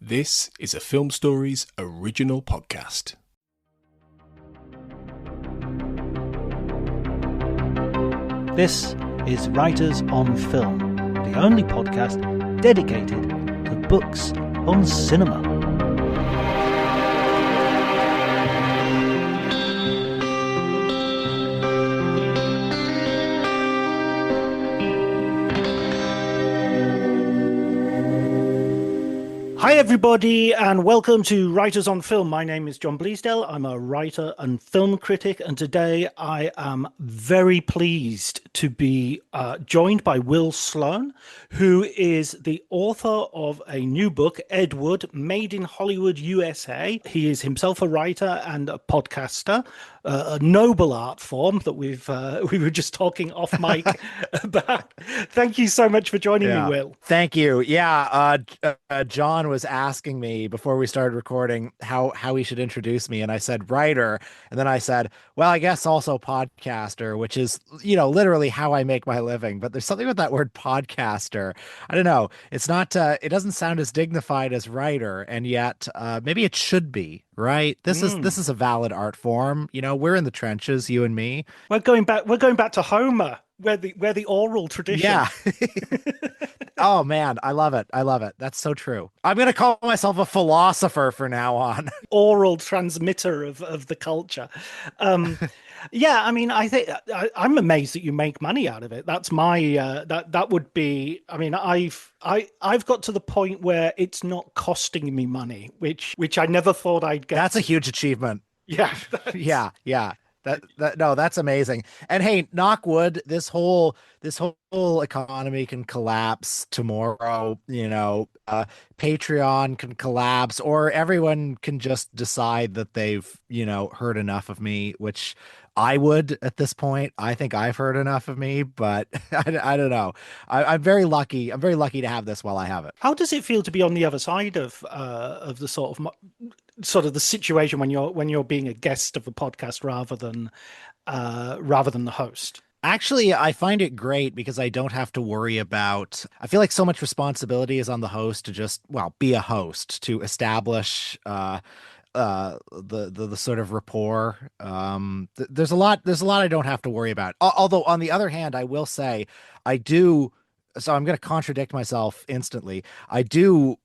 This is a Film Stories original podcast. This is Writers on Film, the only podcast dedicated to books on cinema. Hi everybody and welcome to Writers on Film. My name is John Bleasdale. I'm a writer and film critic, and today I am very pleased to be joined by Will Sloan, who is the author of a new book, Ed Wood, Made in Hollywood, USA. He is himself a writer and a podcaster, a noble art form that we were just talking off mic about. Thank you so much for joining me, Will. Thank you. John was asking me before we started recording how he should introduce me, and I said writer, and then I said, well, I guess also podcaster, which is, literally how I make my living. But there's something with that word podcaster. I don't know. It's not. It doesn't sound as dignified as writer, and yet maybe it should be. Right. This is a valid art form. We're in the trenches, you and me. We're going back to Homer, where the oral tradition. Yeah. Oh man, I love it. That's so true. I'm gonna call myself a philosopher from now on. Oral transmitter of the culture. Yeah, I mean, I think I'm amazed that you make money out of it. That's my that would be. I mean, I've got to the point where it's not costing me money, which I never thought I'd get. That's a huge achievement. Yeah. Yeah. That's amazing. And hey, knock wood, this whole economy can collapse tomorrow. Patreon can collapse, or everyone can just decide that they've heard enough of me, which I would at this point. I think I've heard enough of me, but I don't know. I'm very lucky. I'm very lucky to have this while I have it. How does it feel to be on the other side of the sort of the situation when you're being a guest of the podcast rather than the host? Actually, I find it great because I don't have to worry about. I feel like so much responsibility is on the host to just be a host, to establish the sort of rapport. There's a lot I don't have to worry about. Although on the other hand, I will say I do. So I'm going to contradict myself instantly. I do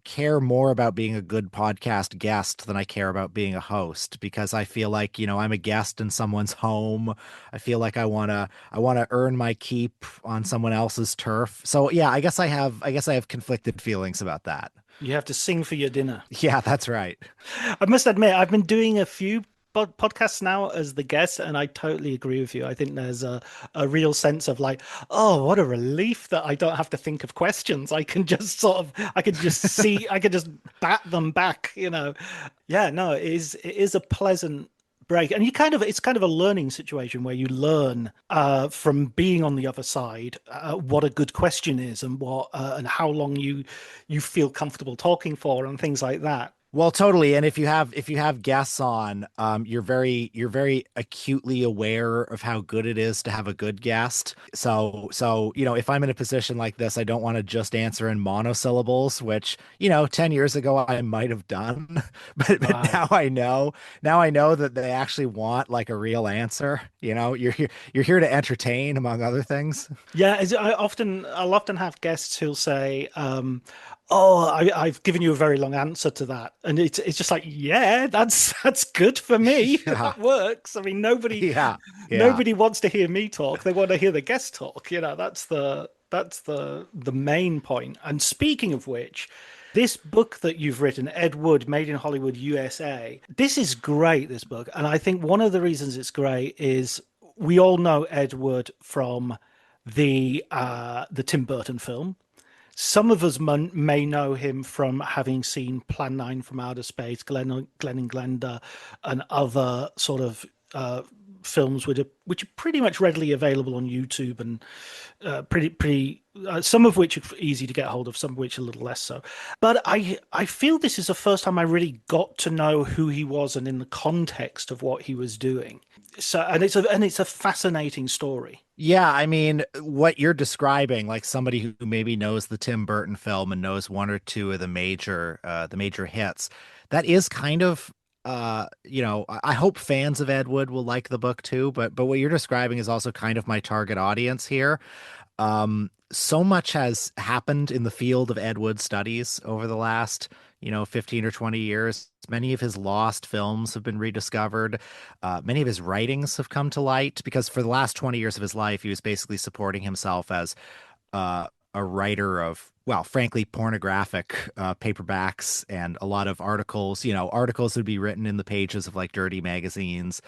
care more about being a good podcast guest than I care about being a host, because I feel like, I'm a guest in someone's home. I feel like I want to earn my keep on someone else's turf. So yeah, I guess I have conflicted feelings about that. You have to sing for your dinner. Yeah, that's right. I must admit, I've been doing a few podcasts now as the guest, and I totally agree with you. I think there's a real sense of like, oh, what a relief that I don't have to think of questions. I can just I can just bat them back, Yeah, no, it is a pleasant break, and it's kind of a learning situation where you learn from being on the other side what a good question is, and and how long you feel comfortable talking for, and things like that. Well, totally. And if you have guests on, you're very acutely aware of how good it is to have a good guest. So, if I'm in a position like this, I don't want to just answer in monosyllables, which, 10 years ago I might have done, but now I know that they actually want like a real answer. You're here to entertain, among other things. Yeah. I'll often have guests who'll say, I've given you a very long answer to that. And it's just like, yeah, that's good for me. Yeah. That works. I mean, nobody wants to hear me talk. They want to hear the guest talk. That's the main point. And speaking of which, this book that you've written, Ed Wood, Made in Hollywood, USA, this is great, this book. And I think one of the reasons it's great is we all know Ed Wood from the Tim Burton film. Some of us may know him from having seen Plan 9 from Outer Space, Glenn and Glenda, and other sort of films which are pretty much readily available on YouTube, and some of which are easy to get hold of, some of which are a little less so. But I feel this is the first time I really got to know who he was and in the context of what he was doing. So, and it's a fascinating story. Yeah, I mean, what you're describing, like somebody who maybe knows the Tim Burton film and knows one or two of the major hits, that is kind of, I hope fans of Ed Wood will like the book too. But what you're describing is also kind of my target audience here. So much has happened in the field of Ed Wood studies over the last, 15 or 20 years. Many of his lost films have been rediscovered. Many of his writings have come to light because for the last 20 years of his life, he was basically supporting himself as a writer of, well, frankly, pornographic paperbacks and a lot of articles. Articles would be written in the pages of like dirty magazines.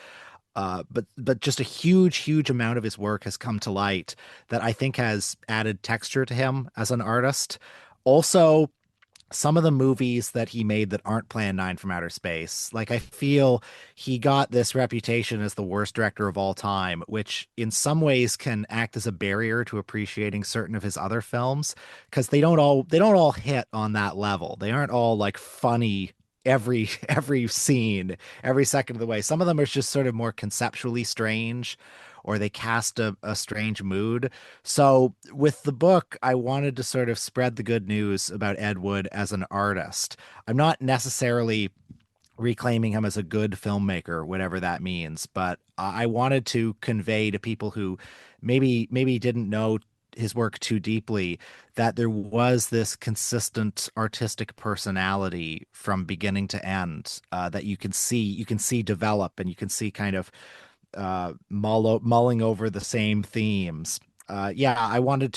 But just a huge amount of his work has come to light that I think has added texture to him as an artist. Also, some of the movies that he made that aren't Plan 9 from Outer Space, like I feel he got this reputation as the worst director of all time, which in some ways can act as a barrier to appreciating certain of his other films because they don't all hit on that level. They aren't all like funny every scene, every second of the way. Some of them are just sort of more conceptually strange or they cast a strange mood. So with the book, I wanted to sort of spread the good news about Ed Wood as an artist. I'm not necessarily reclaiming him as a good filmmaker, whatever that means, but I wanted to convey to people who maybe didn't know his work too deeply that there was this consistent artistic personality from beginning to end that you can see develop and you can see kind of mulling over the same themes. Yeah, I wanted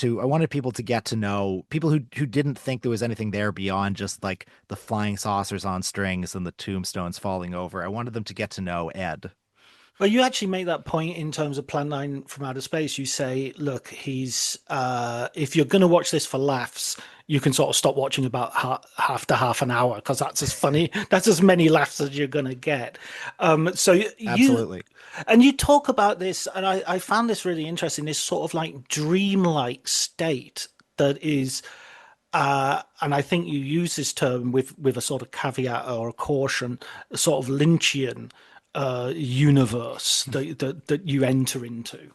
people to get to know people who didn't think there was anything there beyond just like the flying saucers on strings and the tombstones falling over. I wanted them to get to know Ed. Well, you actually make that point in terms of Plan 9 from Outer Space. You say, look, if you're going to watch this for laughs, you can sort of stop watching about half to half an hour because that's as funny, that's as many laughs as you're going to get. So Absolutely. and you talk about this, and I found this really interesting, this sort of like dreamlike state that is, and I think you use this term with a sort of caveat or a caution, a sort of Lynchian universe that you enter into.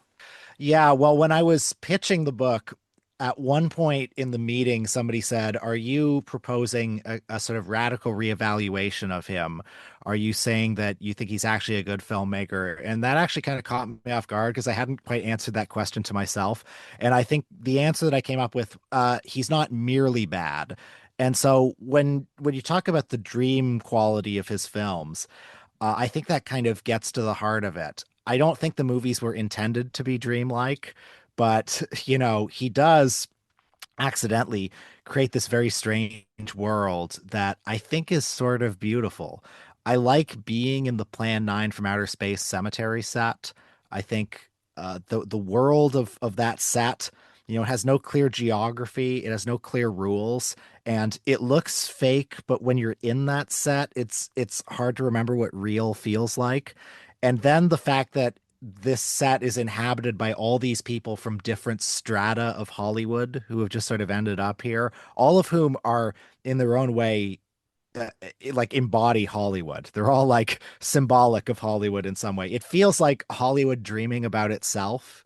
Yeah, well, when I was pitching the book, at one point in the meeting, somebody said, "Are you proposing a sort of radical reevaluation of him? Are you saying that you think he's actually a good filmmaker?" And that actually kind of caught me off guard because I hadn't quite answered that question to myself. And I think the answer that I came up with, he's not merely bad. And so when you talk about the dream quality of his films, I think that kind of gets to the heart of it. I don't think the movies were intended to be dreamlike, but he does accidentally create this very strange world that I think is sort of beautiful. I like being in the Plan 9 from Outer Space cemetery set. I think the world of that set, it has no clear geography, it has no clear rules, and it looks fake, but when you're in that set, it's hard to remember what real feels like. And then the fact that this set is inhabited by all these people from different strata of Hollywood who have just sort of ended up here, all of whom are in their own way like embody Hollywood. They're all like symbolic of Hollywood in some way. It feels like Hollywood dreaming about itself.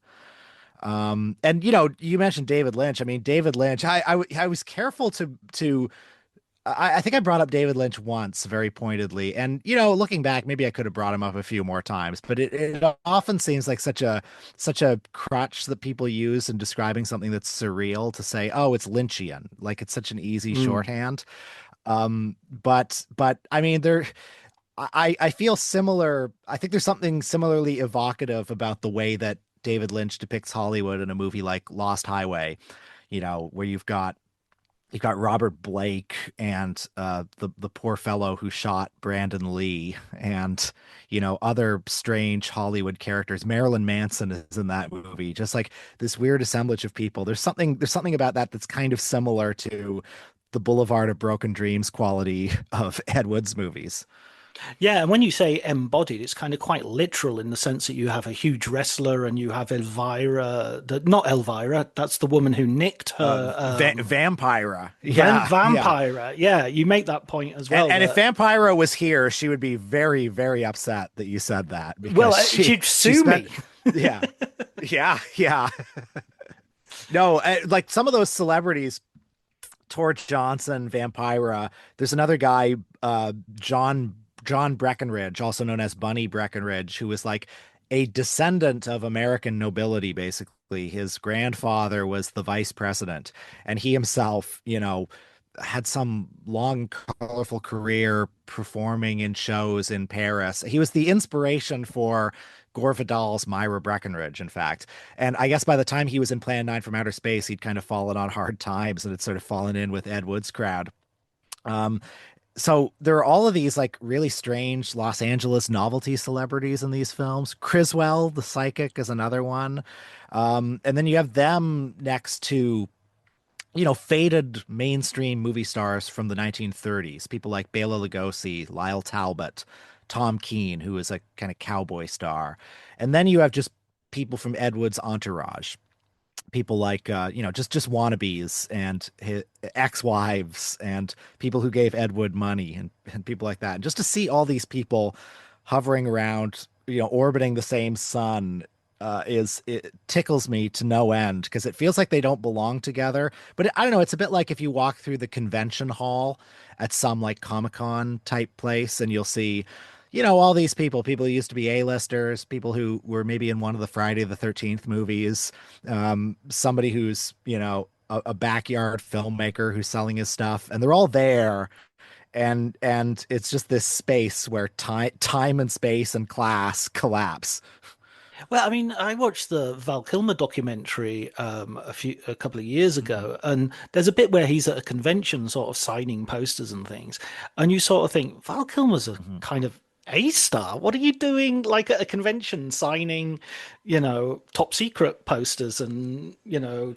And you mentioned David Lynch. I mean, David Lynch, I was careful to I think I brought up David Lynch once very pointedly. And, looking back, maybe I could have brought him up a few more times, but it often seems like such a crutch that people use in describing something that's surreal to say, oh, it's Lynchian. Like it's such an easy shorthand. But I mean, I feel similar. I think there's something similarly evocative about the way that David Lynch depicts Hollywood in a movie like Lost Highway, where you've got Robert Blake and the poor fellow who shot Brandon Lee and other strange Hollywood characters. Marilyn Manson is in that movie. Just like this weird assemblage of people. There's something about that that's kind of similar to the Boulevard of Broken Dreams quality of Ed Wood's movies. Yeah, and when you say embodied, it's kind of quite literal in the sense that you have a huge wrestler and you have Elvira, not Elvira, that's the woman who nicked her Vampira. Yeah, yeah. Vampira. Yeah, you make that point as well. And if That Vampira was here, she would be very, very upset that you said that well, because she'd she sue spent, me. yeah, yeah, yeah. No, like some of those celebrities, Torch Johnson, Vampira. There's another guy, John Breckenridge, also known as Bunny Breckenridge, who was like a descendant of American nobility, basically. His grandfather was the vice president, and he himself, had some long, colorful career performing in shows in Paris. He was the inspiration for Gore Vidal's Myra Breckenridge, in fact. And I guess by the time he was in Plan 9 from Outer Space, he'd kind of fallen on hard times and had sort of fallen in with Ed Wood's crowd. Um, so there are all of these like really strange Los Angeles novelty celebrities in these films. Criswell, the psychic, is another one. And then you have them next to faded mainstream movie stars from the 1930s, people like Bela Lugosi, Lyle Talbot, Tom Keane, who is a kind of cowboy star. And then you have just people from Ed Wood's entourage, people like just wannabes and his ex-wives and people who gave Ed Wood money and people like that. And just to see all these people hovering around, orbiting the same sun, it tickles me to no end because it feels like they don't belong together. But I don't know, it's a bit like if you walk through the convention hall at some like Comic-Con type place and you'll see all these people who used to be A-listers, people who were maybe in one of the Friday the 13th movies, somebody who's, a backyard filmmaker who's selling his stuff, and they're all there. And it's just this space where time and space and class collapse. Well, I mean, I watched the Val Kilmer documentary a couple of years Mhm. ago, and there's a bit where he's at a convention, sort of signing posters and things, and you sort of think Val Kilmer's a Mhm. kind of A star. What are you doing, like at a convention, signing, top secret posters and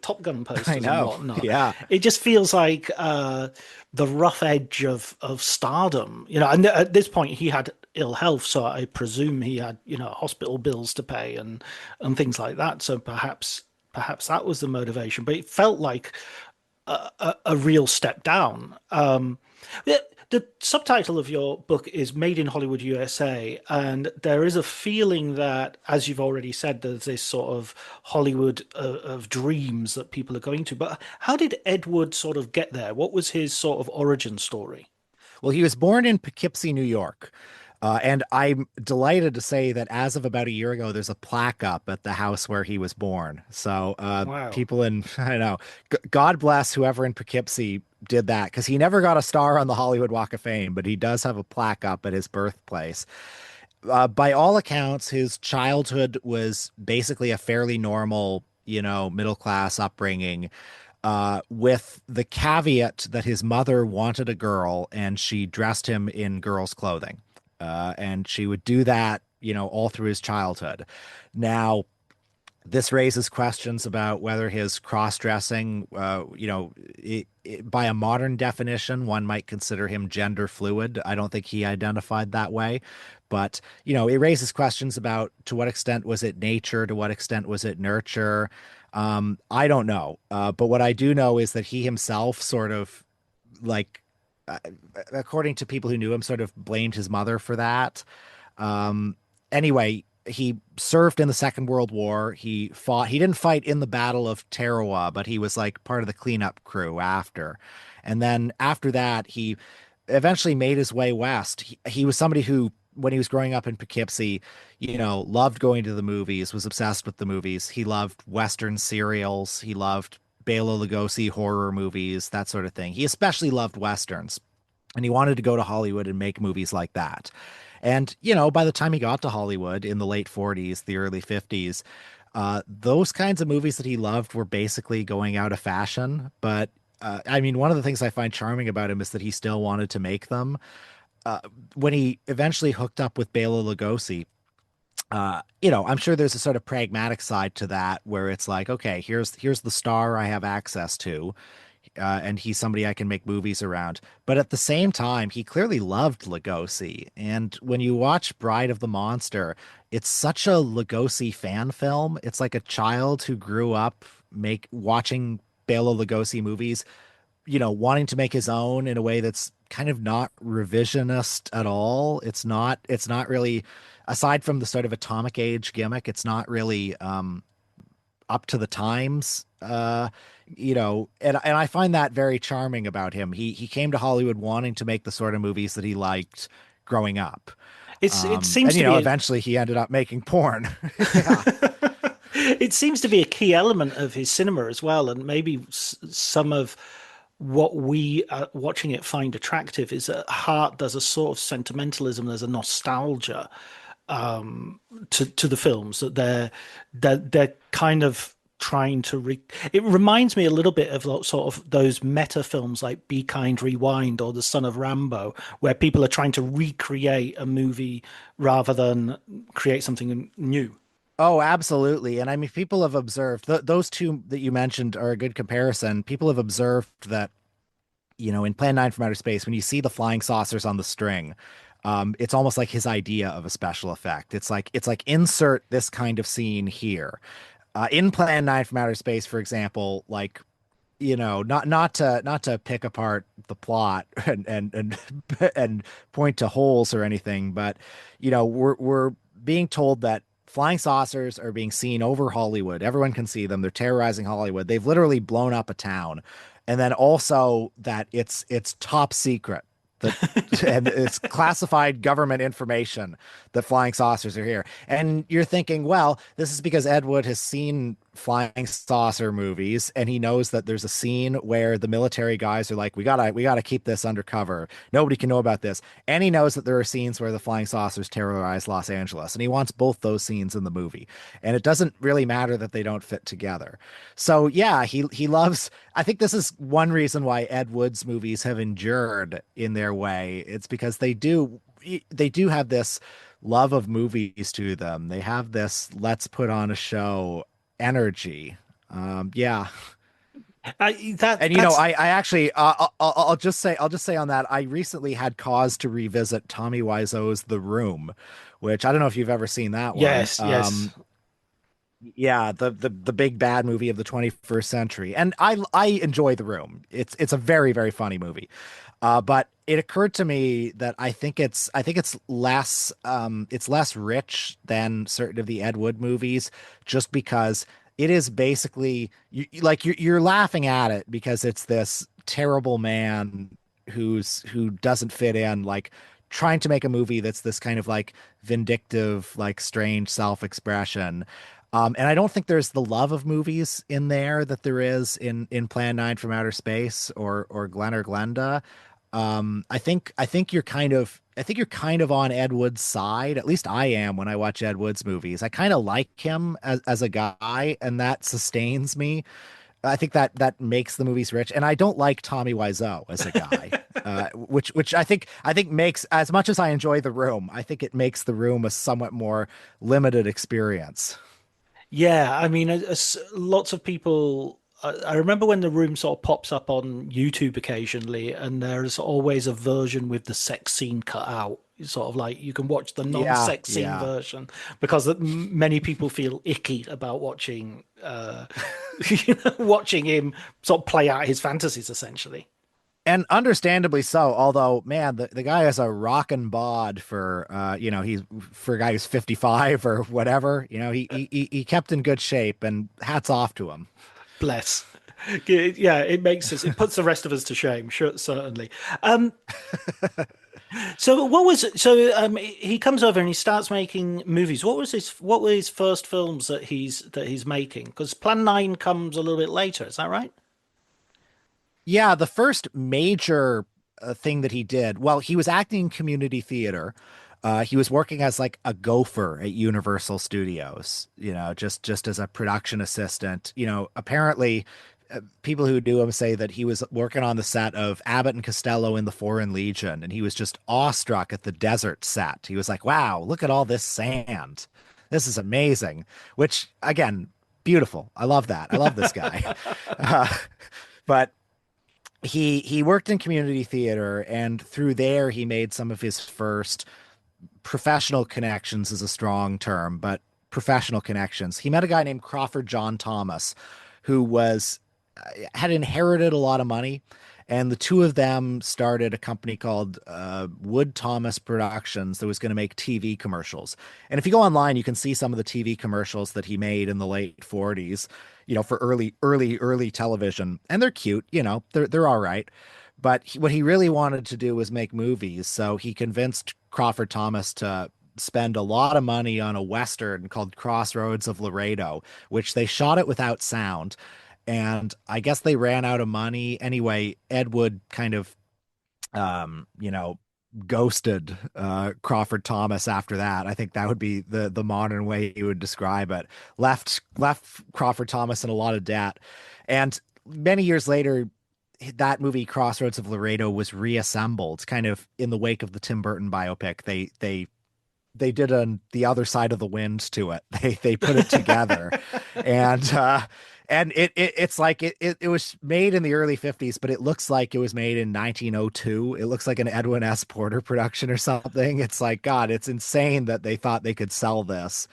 Top Gun I posters and know. whatnot? Yeah. It just feels like the rough edge of stardom, And at this point, he had ill health, so I presume he had, hospital bills to pay and things like that. So perhaps that was the motivation, but it felt like a real step down. The subtitle of your book is Made in Hollywood, USA, and there is a feeling that, as you've already said, there's this sort of Hollywood of dreams that people are going to. But how did Ed Wood sort of get there? What was his sort of origin story? Well, he was born in Poughkeepsie, New York. And I'm delighted to say that as of about a year ago, there's a plaque up at the house where he was born. So Wow. people in, I don't know, God bless whoever in Poughkeepsie did that because he never got a star on the Hollywood Walk of Fame, but he does have a plaque up at his birthplace. By all accounts, his childhood was basically a fairly normal, middle class upbringing, with the caveat that his mother wanted a girl and she dressed him in girls' clothing. And she would do that, all through his childhood. Now, this raises questions about whether his cross-dressing, by a modern definition, one might consider him gender fluid. I don't think he identified that way, but it raises questions about to what extent was it nature, to what extent was it nurture. I don't know, but what I do know is that he himself sort of like, uh, according to people who knew him, sort of blamed his mother for that. Um, anyway, he served in the Second World War. He fought, he didn't fight in the Battle of Tarawa, but he was like part of the cleanup crew after. And then after that, he eventually made his way west. He was somebody who, when he was growing up in Poughkeepsie, loved going to the movies, was obsessed with the movies. He loved Western serials. He loved Bela Lugosi horror movies, that sort of thing. He especially loved Westerns and he wanted to go to Hollywood and make movies like that. And, by the time he got to Hollywood in the late 40s, the early 50s, those kinds of movies that he loved were basically going out of fashion. But I mean, one of the things I find charming about him is that he still wanted to make them. When he eventually hooked up with Bela Lugosi, I'm sure there's a sort of pragmatic side to that where it's like, okay, here's the star I have access to. and he's somebody I can make movies around. But at the same time, he clearly loved Lugosi. And when you watch Bride of the Monster, it's such a Lugosi fan film. It's like a child who grew up watching Bela Lugosi movies, wanting to make his own in a way that's kind of not revisionist at all. It's not really, aside from the sort of atomic age gimmick, it's not really up to the times. And I find that very charming about him. He came to Hollywood wanting to make the sort of movies that he liked growing up. It seems to be eventually he ended up making porn. Yeah. It seems to be a key element of his cinema as well, and maybe some of what we watching it find attractive is at heart there's a sort of sentimentalism, there's a nostalgia to the films that they're kind of trying to it reminds me a little bit of sort of those meta films like Be Kind, Rewind or The Son of Rambo, where people are trying to recreate a movie rather than create something new. Oh, absolutely. And I mean, people have observed those two that you mentioned are a good comparison. People have observed that, in Plan 9 from Outer Space, when you see the flying saucers on the string, it's almost like his idea of a special effect. It's like insert this kind of scene here. In Plan 9 from Outer Space, for example, like, not to pick apart the plot and point to holes or anything, but we're being told that flying saucers are being seen over Hollywood. Everyone can see them. They're terrorizing Hollywood. They've literally blown up a town. And then also that it's top secret. And it's classified government information that flying saucers are here. And you're thinking, well, this is because Ed Wood has seen flying saucer movies and he knows that there's a scene where the military guys are like, we gotta keep this undercover. Nobody can know about this. And he knows that there are scenes where the flying saucers terrorize Los Angeles, and he wants both those scenes in the movie. And it doesn't really matter that they don't fit together. So yeah, he loves, I think this is one reason why Ed Wood's movies have endured in their way. It's because they do have this love of movies to them. They have this let's put on a show energy. Yeah. I actually I'll just say on that, I recently had cause to revisit Tommy Wiseau's The Room, which I don't know if you've ever seen that one. Yes. Yeah, the big bad movie of the 21st century. And I enjoy The Room. It's a very, very funny movie. But it occurred to me that I think it's less rich than certain of the Ed Wood movies, just because it is basically you're laughing at it because it's this terrible man who doesn't fit in, like trying to make a movie that's this kind of like vindictive, like strange self-expression. And I don't think there's the love of movies in there that there is in Plan 9 from Outer Space or Glen or Glenda. I think you're kind of on Ed Wood's side. At least I am when I watch Ed Wood's movies. I kind of like him as a guy, and that sustains me. I think that makes the movies rich. And I don't like Tommy Wiseau as a guy, which I think makes, as much as I enjoy The Room, I think it makes The Room a somewhat more limited experience. Yeah, I mean, lots of people. I remember when The Room sort of pops up on YouTube occasionally, and there's always a version with the sex scene cut out. It's sort of like you can watch the non-sex scene version because many people feel icky about watching, watching him sort of play out his fantasies, essentially. And understandably so, although, man, the guy is a rockin' bod for, he's for a guy who's 55 or whatever. He kept in good shape, and hats off to him. Bless. Yeah, it puts the rest of us to shame, sure, certainly. So he comes over and he starts making movies. What were his first films that he's making? Because Plan 9 comes a little bit later, is that right? Yeah, the first major thing that he did, well, he was acting in community theater. He was working as like a gopher at Universal Studios, just as a production assistant. Apparently people who knew him say that he was working on the set of Abbott and Costello in the Foreign Legion, and he was just awestruck at the desert set. He was like, wow, look at all this sand. This is amazing, which, again, beautiful. I love that. I love this guy. But he worked in community theater, and through there he made some of his first professional connections is a strong term, but professional connections. He met a guy named Crawford John Thomas, who was had inherited a lot of money, and the two of them started a company called Wood Thomas Productions that was going to make TV commercials. And if you go online, you can see some of the TV commercials that he made in the late 40s, for early television, and they're cute, they're all right. But what he really wanted to do was make movies, so he convinced Crawford Thomas to spend a lot of money on a Western called Crossroads of Laredo, which they shot it without sound. And I guess they ran out of money. Anyway, Ed Wood kind of, you know, ghosted Crawford Thomas after that. I think that would be the modern way you would describe it. Left Crawford Thomas in a lot of debt. And many years later, that movie Crossroads of Laredo was reassembled kind of in the wake of the Tim Burton biopic. They did the other side of the wind to it. They put it together, and it's like it was made in the early 50s, but it looks like it was made in 1902. It looks like an Edwin S. Porter production or something. It's like, God, it's insane that they thought they could sell this.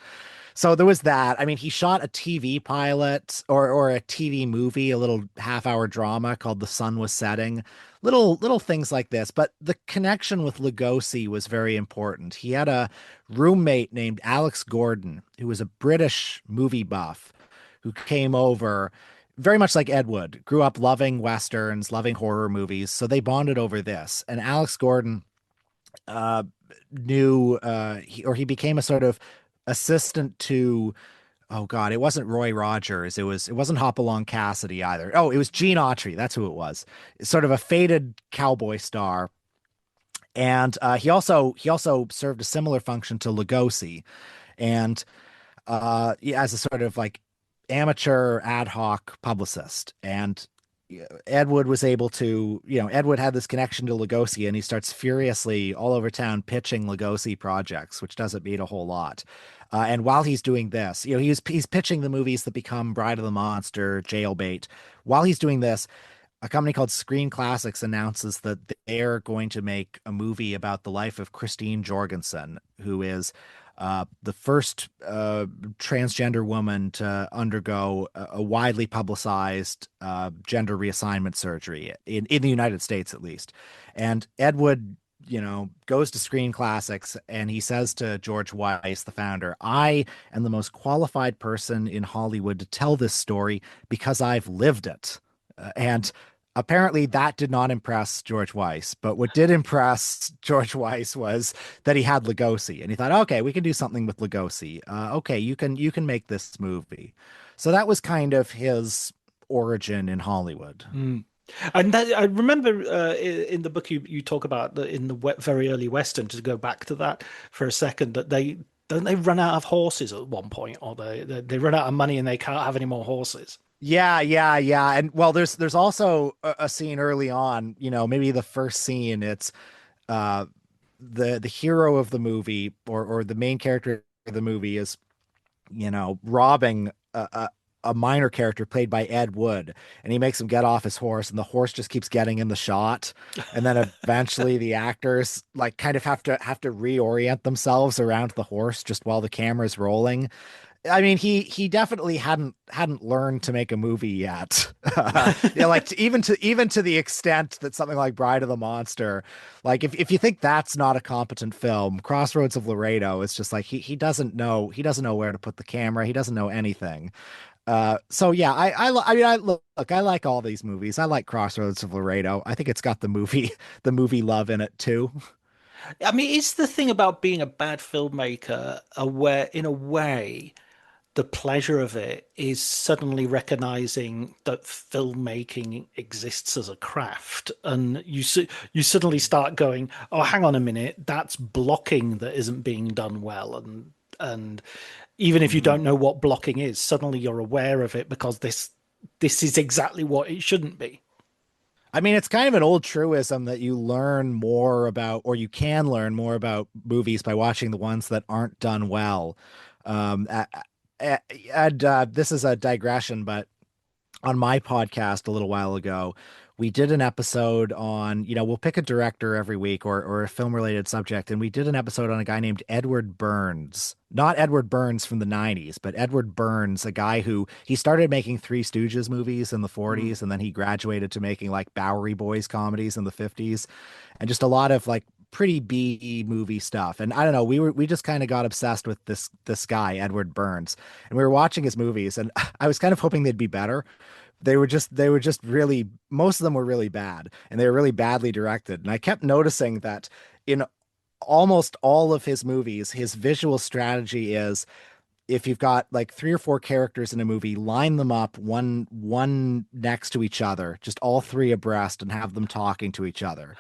So there was that. I mean, he shot a TV pilot or a TV movie, a little half-hour drama called The Sun Was Setting. Little things like this, but the connection with Lugosi was very important. He had a roommate named Alex Gordon, who was a British movie buff who came over very much like Ed Wood, grew up loving Westerns, loving horror movies. So they bonded over this. And Alex Gordon uh, he became a sort of assistant to, oh God, it wasn't Roy Rogers. It wasn't Hopalong Cassidy either. Oh, it was Gene Autry. That's who it was. Sort of a faded cowboy star. And he also served a similar function to Lugosi, and as a sort of like amateur ad hoc publicist. And Ed Wood was able to, Ed Wood had this connection to Lugosi, and he starts furiously all over town pitching Lugosi projects, which doesn't mean a whole lot. And while he's doing this, he's pitching the movies that become Bride of the Monster, Jailbait. While he's doing this, a company called Screen Classics announces that they're going to make a movie about the life of Christine Jorgensen, who is the first transgender woman to undergo a widely publicized gender reassignment surgery in the United States, at least. And Ed Wood, goes to Screen Classics and he says to George Weiss, the founder, "I am the most qualified person in Hollywood to tell this story because I've lived it." And apparently that did not impress George Weiss. But what did impress George Weiss was that he had Lugosi, and he thought, okay, we can do something with Lugosi. Okay, you can make this movie. So that was kind of his origin in Hollywood. Mm. And that, I remember in the book you talk about in the very early Western, to go back to that for a second, that they run out of horses at one point, or they run out of money and they can't have any more horses. Yeah. And well, there's also a scene early on, maybe the first scene. It's uh the hero of the movie, or the main character of the movie is, robbing a minor character played by Ed Wood, and he makes him get off his horse, and the horse just keeps getting in the shot, and then eventually the actors like kind of have to reorient themselves around the horse just while the camera's rolling. I mean, he definitely hadn't learned to make a movie yet. Like even to the extent that something like Bride of the Monster, like if you think that's not a competent film, Crossroads of Laredo, it's just like he doesn't know where to put the camera. He doesn't know anything. So yeah, I mean, I like all these movies. I like Crossroads of Laredo. I think it's got the movie love in it too. I mean, it's the thing about being a bad filmmaker, where in a way the pleasure of it is suddenly recognizing that filmmaking exists as a craft, and you suddenly start going, oh, hang on a minute, that's blocking that isn't being done well, and even if you Mhm. don't know what blocking is, suddenly you're aware of it because this is exactly what it shouldn't be. I mean, it's kind of an old truism that you learn more about, or you can learn more about movies by watching the ones that aren't done well. Um, a- and this is a digression, but on my podcast a little while ago, we did an episode on, we'll pick a director every week or a film related subject. And we did an episode on a guy named Edward Burns, not Edward Burns from the 90s, but Edward Burns, a guy who he started making Three Stooges movies in the 40s. And then he graduated to making like Bowery Boys comedies in the 50s and just a lot of like pretty B movie stuff. And I don't know, we just kind of got obsessed with this guy, Edward Burns. And we were watching his movies and I was kind of hoping they'd be better. They were just really, most of them were really bad and they were really badly directed. And I kept noticing that in almost all of his movies, his visual strategy is if you've got like three or four characters in a movie, line them up one next to each other, just all three abreast and have them talking to each other.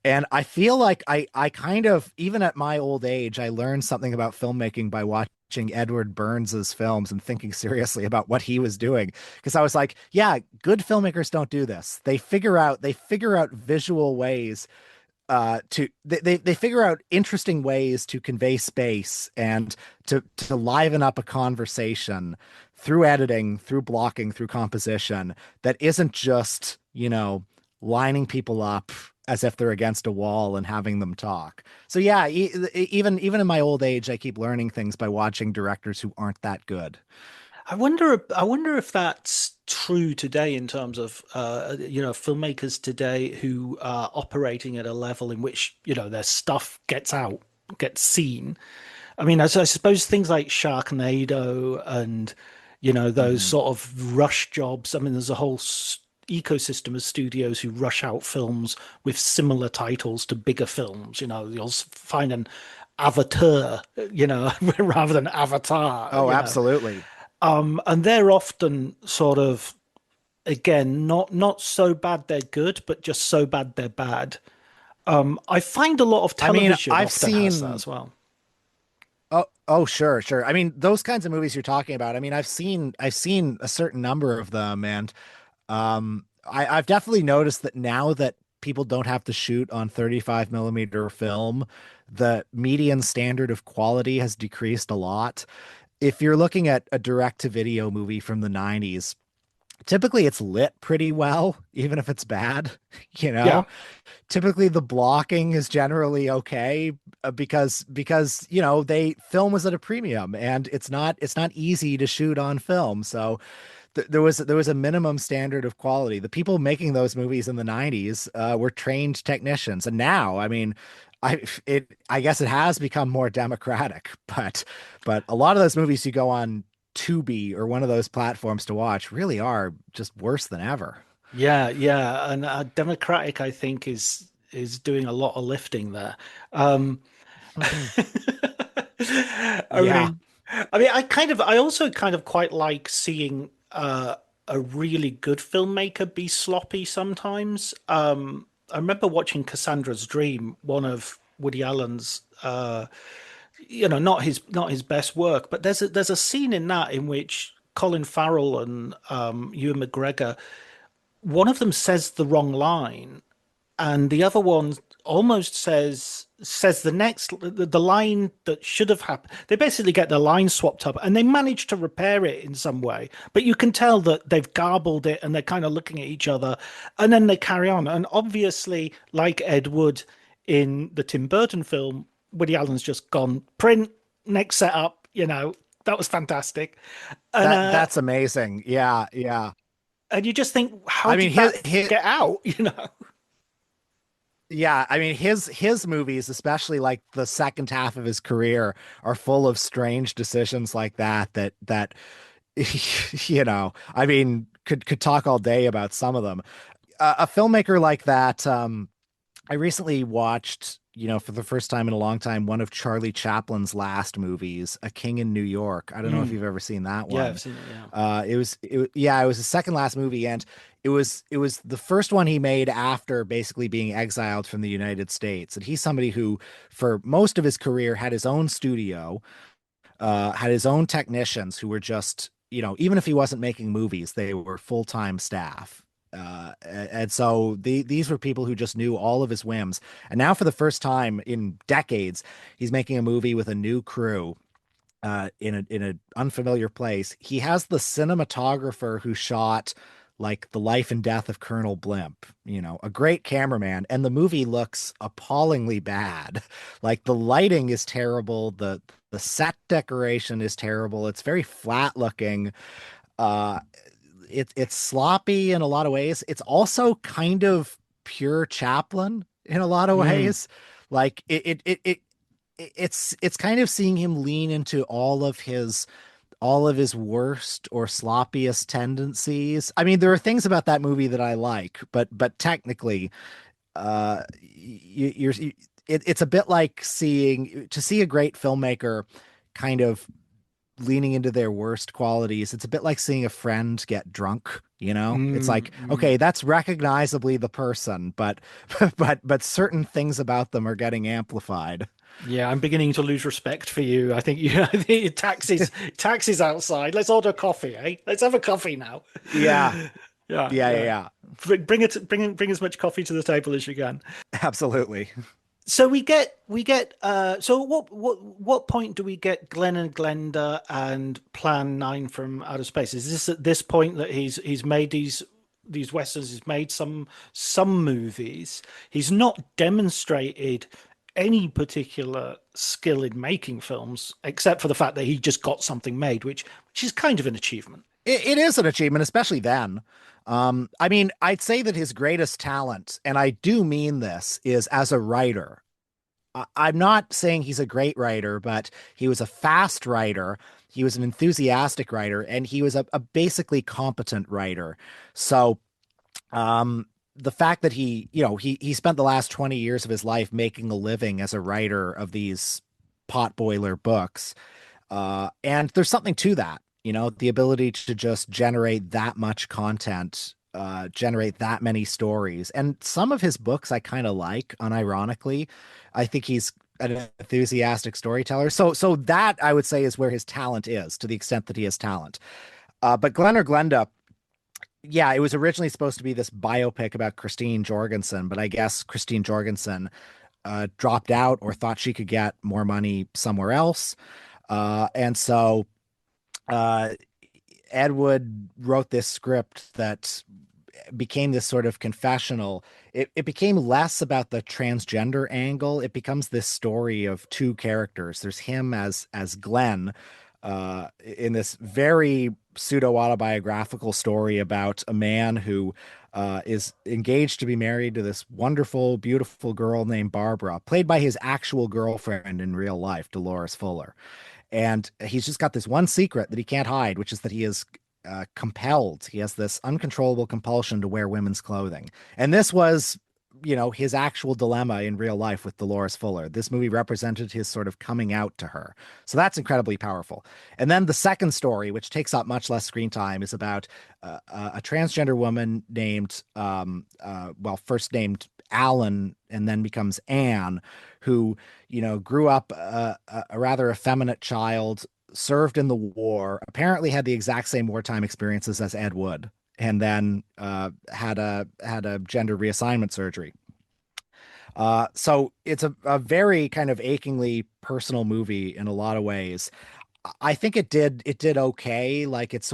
And I feel like I kind of, even at my old age, I learned something about filmmaking by watching Edward Burns's films and thinking seriously about what he was doing. Because I was like, yeah, good filmmakers don't do this. They figure out visual ways they figure out interesting ways to convey space and to liven up a conversation through editing, through blocking, through composition that isn't just, lining people up as if they're against a wall and having them talk. So yeah, even in my old age, I keep learning things by watching directors who aren't that good. I wonder if that's true today in terms of filmmakers today who are operating at a level in which their stuff gets out, gets seen. I mean, I suppose things like Sharknado and those Mhm. sort of rush jobs. I mean, there's a whole ecosystem of studios who rush out films with similar titles to bigger films. You'll find an Avatar, rather than Avatar. Oh, absolutely. And they're often sort of, again, not so bad they're good, but just so bad they're bad. I find a lot of I mean, television I've often has that seen as well. oh, sure, sure. I mean, those kinds of movies you're talking about. I mean, I've seen a certain number of them, and I've definitely noticed that now that people don't have to shoot on 35 millimeter film, the median standard of quality has decreased a lot. If you're looking at a direct to video movie from the 90s, typically it's lit pretty well, even if it's bad, you Yeah, know? Typically the blocking is generally okay because they film was at a premium and it's not easy to shoot on film. So there was a minimum standard of quality. The people making those movies in the 90s were trained technicians. And now, I mean, I guess it has become more democratic, but a lot of those movies you go on Tubi or one of those platforms to watch really are just worse than ever. yeah, yeah. And Democratic, I think, is doing a lot of lifting there. Um, I Yeah. mean, I also kind of quite like seeing a really good filmmaker be sloppy sometimes. I remember watching Cassandra's Dream, one of Woody Allen's, not his best work, but there's a scene in that in which Colin Farrell and Ewan McGregor, one of them says the wrong line, and the other one almost says the line that should have happened. They basically get their line swapped up, and they manage to repair it in some way. But you can tell that they've garbled it, and they're kind of looking at each other, and then they carry on. And obviously, like Ed Wood in the Tim Burton film, Woody Allen's just gone print next setup. That was fantastic, and That's amazing. Yeah, yeah. and you just think, how I mean, did his, that his get out? yeah, I mean his movies, especially like the second half of his career, are full of strange decisions like that I mean, could talk all day about some of them. A filmmaker like that, I recently watched, for the first time in a long time, one of Charlie Chaplin's last movies, A King in New York. I don't know if Mm, you've ever seen that yeah, I've one. seen it. Yeah. Yeah, it was his second last movie, and it was the first one he made after basically being exiled from the United States. And he's somebody who, for most of his career, had his own studio, had his own technicians who were just, even if he wasn't making movies, they were full-time staff. And so these were people who just knew all of his whims. And now, for the first time in decades, he's making a movie with a new crew in an unfamiliar place. He has the cinematographer who shot like The Life and Death of Colonel Blimp, a great cameraman, and the movie looks appallingly bad. Like the lighting is terrible, the set decoration is terrible. It's very flat looking. Uh it's sloppy in a lot of ways. It's also kind of pure Chaplin in a lot of Mm. ways. Like it's kind of seeing him lean into all of his worst or sloppiest tendencies. I mean, there are things about that movie that I like, but technically, it's a bit like to see a great filmmaker kind of leaning into their worst qualities. It's a bit like seeing a friend get drunk, It's Mm, like, mm. okay, that's recognizably the person, but but certain things about them are getting amplified. Yeah, I'm beginning to lose respect for you. I think you, I think taxis outside. Let's order coffee, eh? Let's have a coffee now. Yeah. Yeah, Yeah, yeah, yeah. yeah. Bring as much coffee to the table as you can. Absolutely. So so what point do we get Glenn and Glenda and Plan 9 from outer space? Is this at this point that he's made these westerns, he's made some movies. He's not demonstrated any particular skill in making films, except for the fact that he just got something made, which is kind of an achievement. It is an achievement, especially then. I mean, I'd say that his greatest talent, and I do mean this, is as a writer. I'm not saying he's a great writer, but he was a fast writer. He was an enthusiastic writer, and he was a basically competent writer. So, the fact that he spent the last 20 years of his life making a living as a writer of these potboiler books, and there's something to that, the ability to just generate that much content, generate that many stories. And some of his books I kind of like, unironically. I think he's an enthusiastic storyteller. So that I would say is where his talent is, to the extent that he has talent. But Glenn or Glenda, yeah, it was originally supposed to be this biopic about Christine Jorgensen, but I guess Christine Jorgensen dropped out or thought she could get more money somewhere else. And so uh, Ed Wood wrote this script that became this sort of confessional. It became less about the transgender angle. It becomes this story of two characters. There's him as Glenn, in this very pseudo autobiographical story about a man who is engaged to be married to this wonderful, beautiful girl named Barbara, played by his actual girlfriend in real life, Dolores Fuller. And he's just got this one secret that he can't hide, which is that he is compelled. He has this uncontrollable compulsion to wear women's clothing. And this was, his actual dilemma in real life with Dolores Fuller. This movie represented his sort of coming out to her. So that's incredibly powerful. And then the second story, which takes up much less screen time, is about a transgender woman named, first named Alan and then becomes Anne, who, grew up a rather effeminate child, served in the war, apparently had the exact same wartime experiences as Ed Wood, and then had a gender reassignment surgery. So it's a very kind of achingly personal movie in a lot of ways. I think it did okay. Like it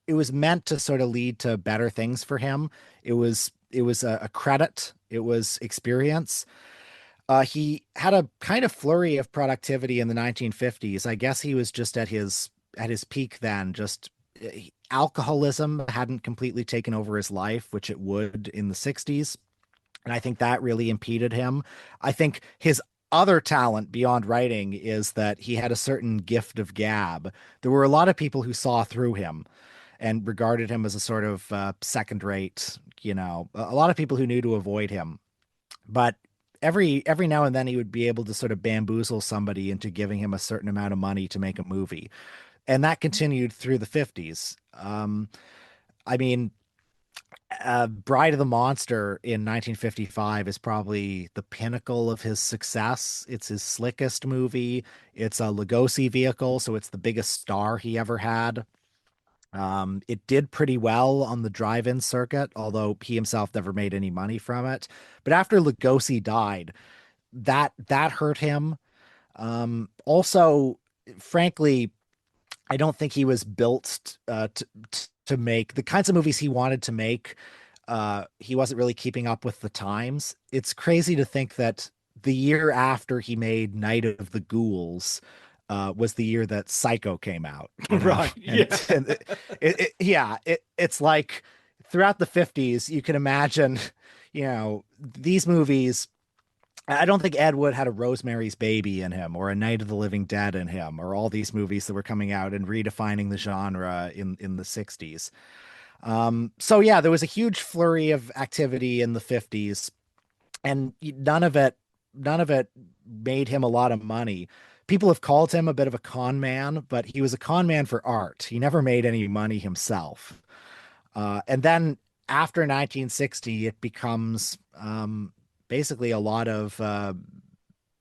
was meant to sort of lead to better things for him. It was a credit. It was experience. He had a kind of flurry of productivity in the 1950s. I guess he was just at his peak then. Just alcoholism hadn't completely taken over his life, which it would in the 60s. And I think that really impeded him. I think his other talent beyond writing is that he had a certain gift of gab. There were a lot of people who saw through him and regarded him as a sort of second rate, a lot of people who knew to avoid him. But every now and then he would be able to sort of bamboozle somebody into giving him a certain amount of money to make a movie. And that continued through the 50s. I mean, Bride of the Monster in 1955 is probably the pinnacle of his success. It's his slickest movie. It's a Lugosi vehicle, so it's the biggest star he ever had. It did pretty well on the drive-in circuit, although he himself never made any money from it. But after Lugosi died, that hurt him. Also, frankly, I don't think he was built to make, the kinds of movies he wanted to make. He wasn't really keeping up with the times. It's crazy to think that the year after he made Night of the Ghouls was the year that Psycho came out, you know? Right. And it's like throughout the 50s, you can imagine, you know, these movies. I don't think Ed Wood had a Rosemary's Baby in him or a Night of the Living Dead in him or all these movies that were coming out and redefining the genre in the 60s. So yeah, there was a huge flurry of activity in the 50s, and none of it made him a lot of money. People have called him a bit of a con man, but he was a con man for art. He never made any money himself. And then after 1960, it becomes basically a lot of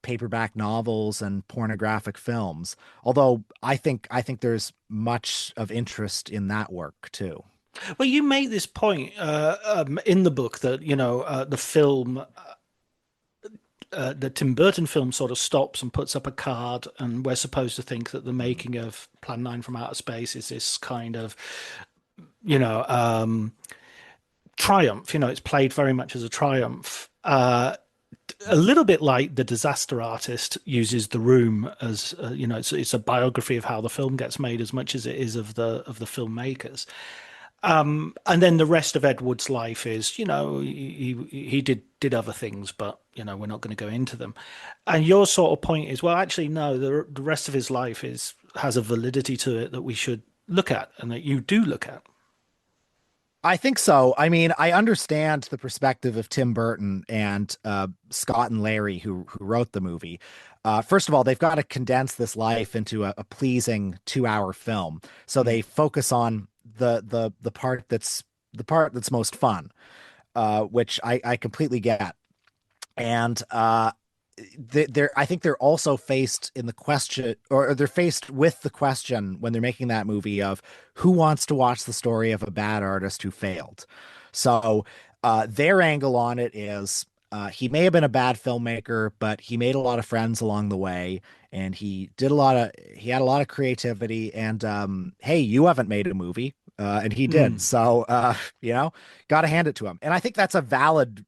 paperback novels and pornographic films. Although I think there's much of interest in that work too. Well, you make this point in the book that the film, the Tim Burton film, sort of stops and puts up a card, and we're supposed to think that the making of Plan 9 from Outer Space is this kind of, you know, triumph. It's played very much as a triumph. A little bit like The Disaster Artist uses The Room as it's a biography of how the film gets made as much as it is of the filmmakers. And then the rest of Ed Wood's life is, he did other things, but we're not going to go into them. And your sort of point is, well, actually, no, the rest of his life has a validity to it that we should look at, and that you do look at. I think so. I mean, I understand the perspective of Tim Burton and Scott and Larry, who wrote the movie. First of all, they've got to condense this life into a pleasing 2-hour film, so they focus on the part that's most fun, which I completely get. And I think they're also faced in the question, or they're faced with the question when they're making that movie of who wants to watch the story of a bad artist who failed. So their angle on it is he may have been a bad filmmaker, but he made a lot of friends along the way, and he had a lot of creativity. And hey, you haven't made a movie, and he did. So got to hand it to him. And I think that's a valid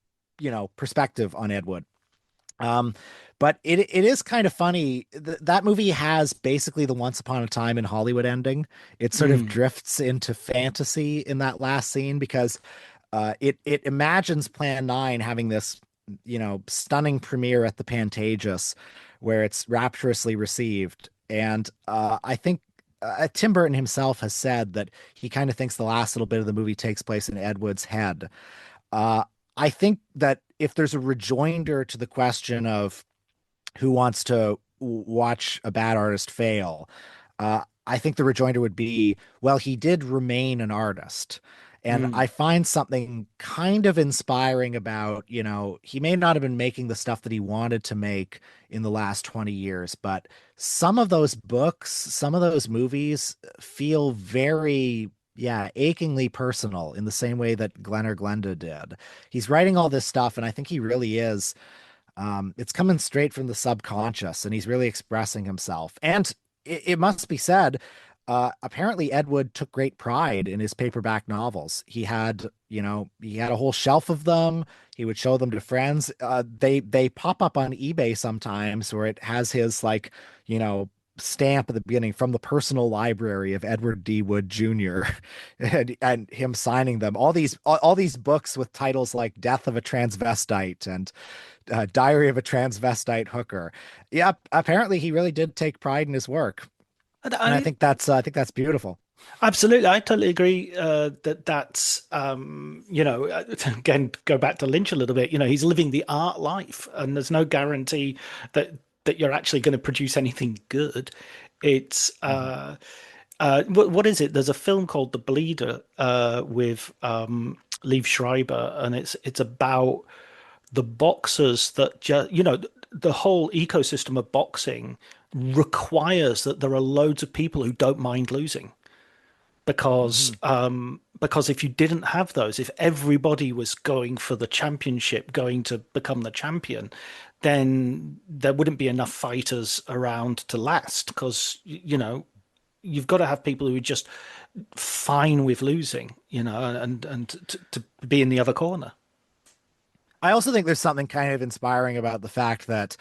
perspective on Ed Wood. But it is kind of funny. That movie has basically the Once Upon a Time in Hollywood ending. It sort of drifts into fantasy in that last scene because it imagines Plan 9 having this, stunning premiere at the Pantages where it's rapturously received. And I think Tim Burton himself has said that he kind of thinks the last little bit of the movie takes place in Ed Wood's head. I think that if there's a rejoinder to the question of who wants to watch a bad artist fail, I think the rejoinder would be, well, he did remain an artist. And I find something kind of inspiring about, he may not have been making the stuff that he wanted to make in the last 20 years, but some of those books, some of those movies feel very achingly personal in the same way that Glenn or Glenda did. He's writing all this stuff, and I think he really is. It's coming straight from the subconscious, and he's really expressing himself. And it must be said, apparently Ed Wood took great pride in his paperback novels. He had a whole shelf of them. He would show them to friends. They pop up on eBay sometimes where it has his stamp at the beginning from the personal library of Edward D. Wood Jr. and him signing them. All these books with titles like Death of a Transvestite and Diary of a Transvestite Hooker. Yeah, apparently he really did take pride in his work. And I think that's beautiful. Absolutely. I totally agree that's, again, go back to Lynch a little bit, he's living the art life, and there's no guarantee that you're actually going to produce anything good. It's what is it? There's a film called The Bleeder with Liev Schreiber, and it's about the boxers that the whole ecosystem of boxing requires that there are loads of people who don't mind losing. Because if you didn't have those, if everybody was going for the championship, going to become the champion, then there wouldn't be enough fighters around to last. Because you've got to have people who are just fine with losing, and to be in the other corner. I also think there's something kind of inspiring about the fact that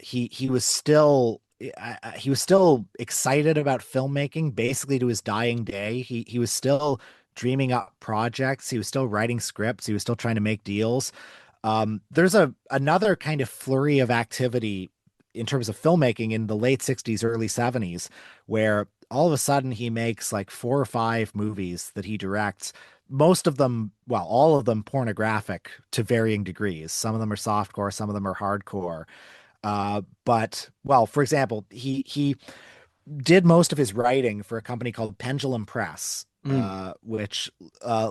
he was still he was still excited about filmmaking basically to his dying day. He was still dreaming up projects. He was still writing scripts. He was still trying to make deals. There's another kind of flurry of activity in terms of filmmaking in the late 60s, early 70s, where all of a sudden he makes like 4 or 5 movies that he directs. Most of them, well, all of them pornographic to varying degrees. Some of them are softcore, some of them are hardcore. But well, for example, he did most of his writing for a company called Pendulum Press, which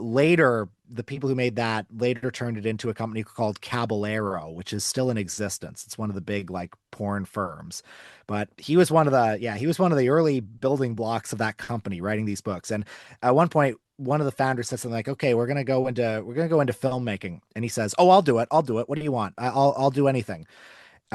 later the people who made that later turned it into a company called Caballero, which is still in existence. It's one of the big like porn firms. But he was one of the early building blocks of that company, writing these books. And at one point, one of the founders said something like, "Okay, we're gonna go into filmmaking," and he says, "Oh, I'll do it. I'll do it. What do you want? I'll do anything."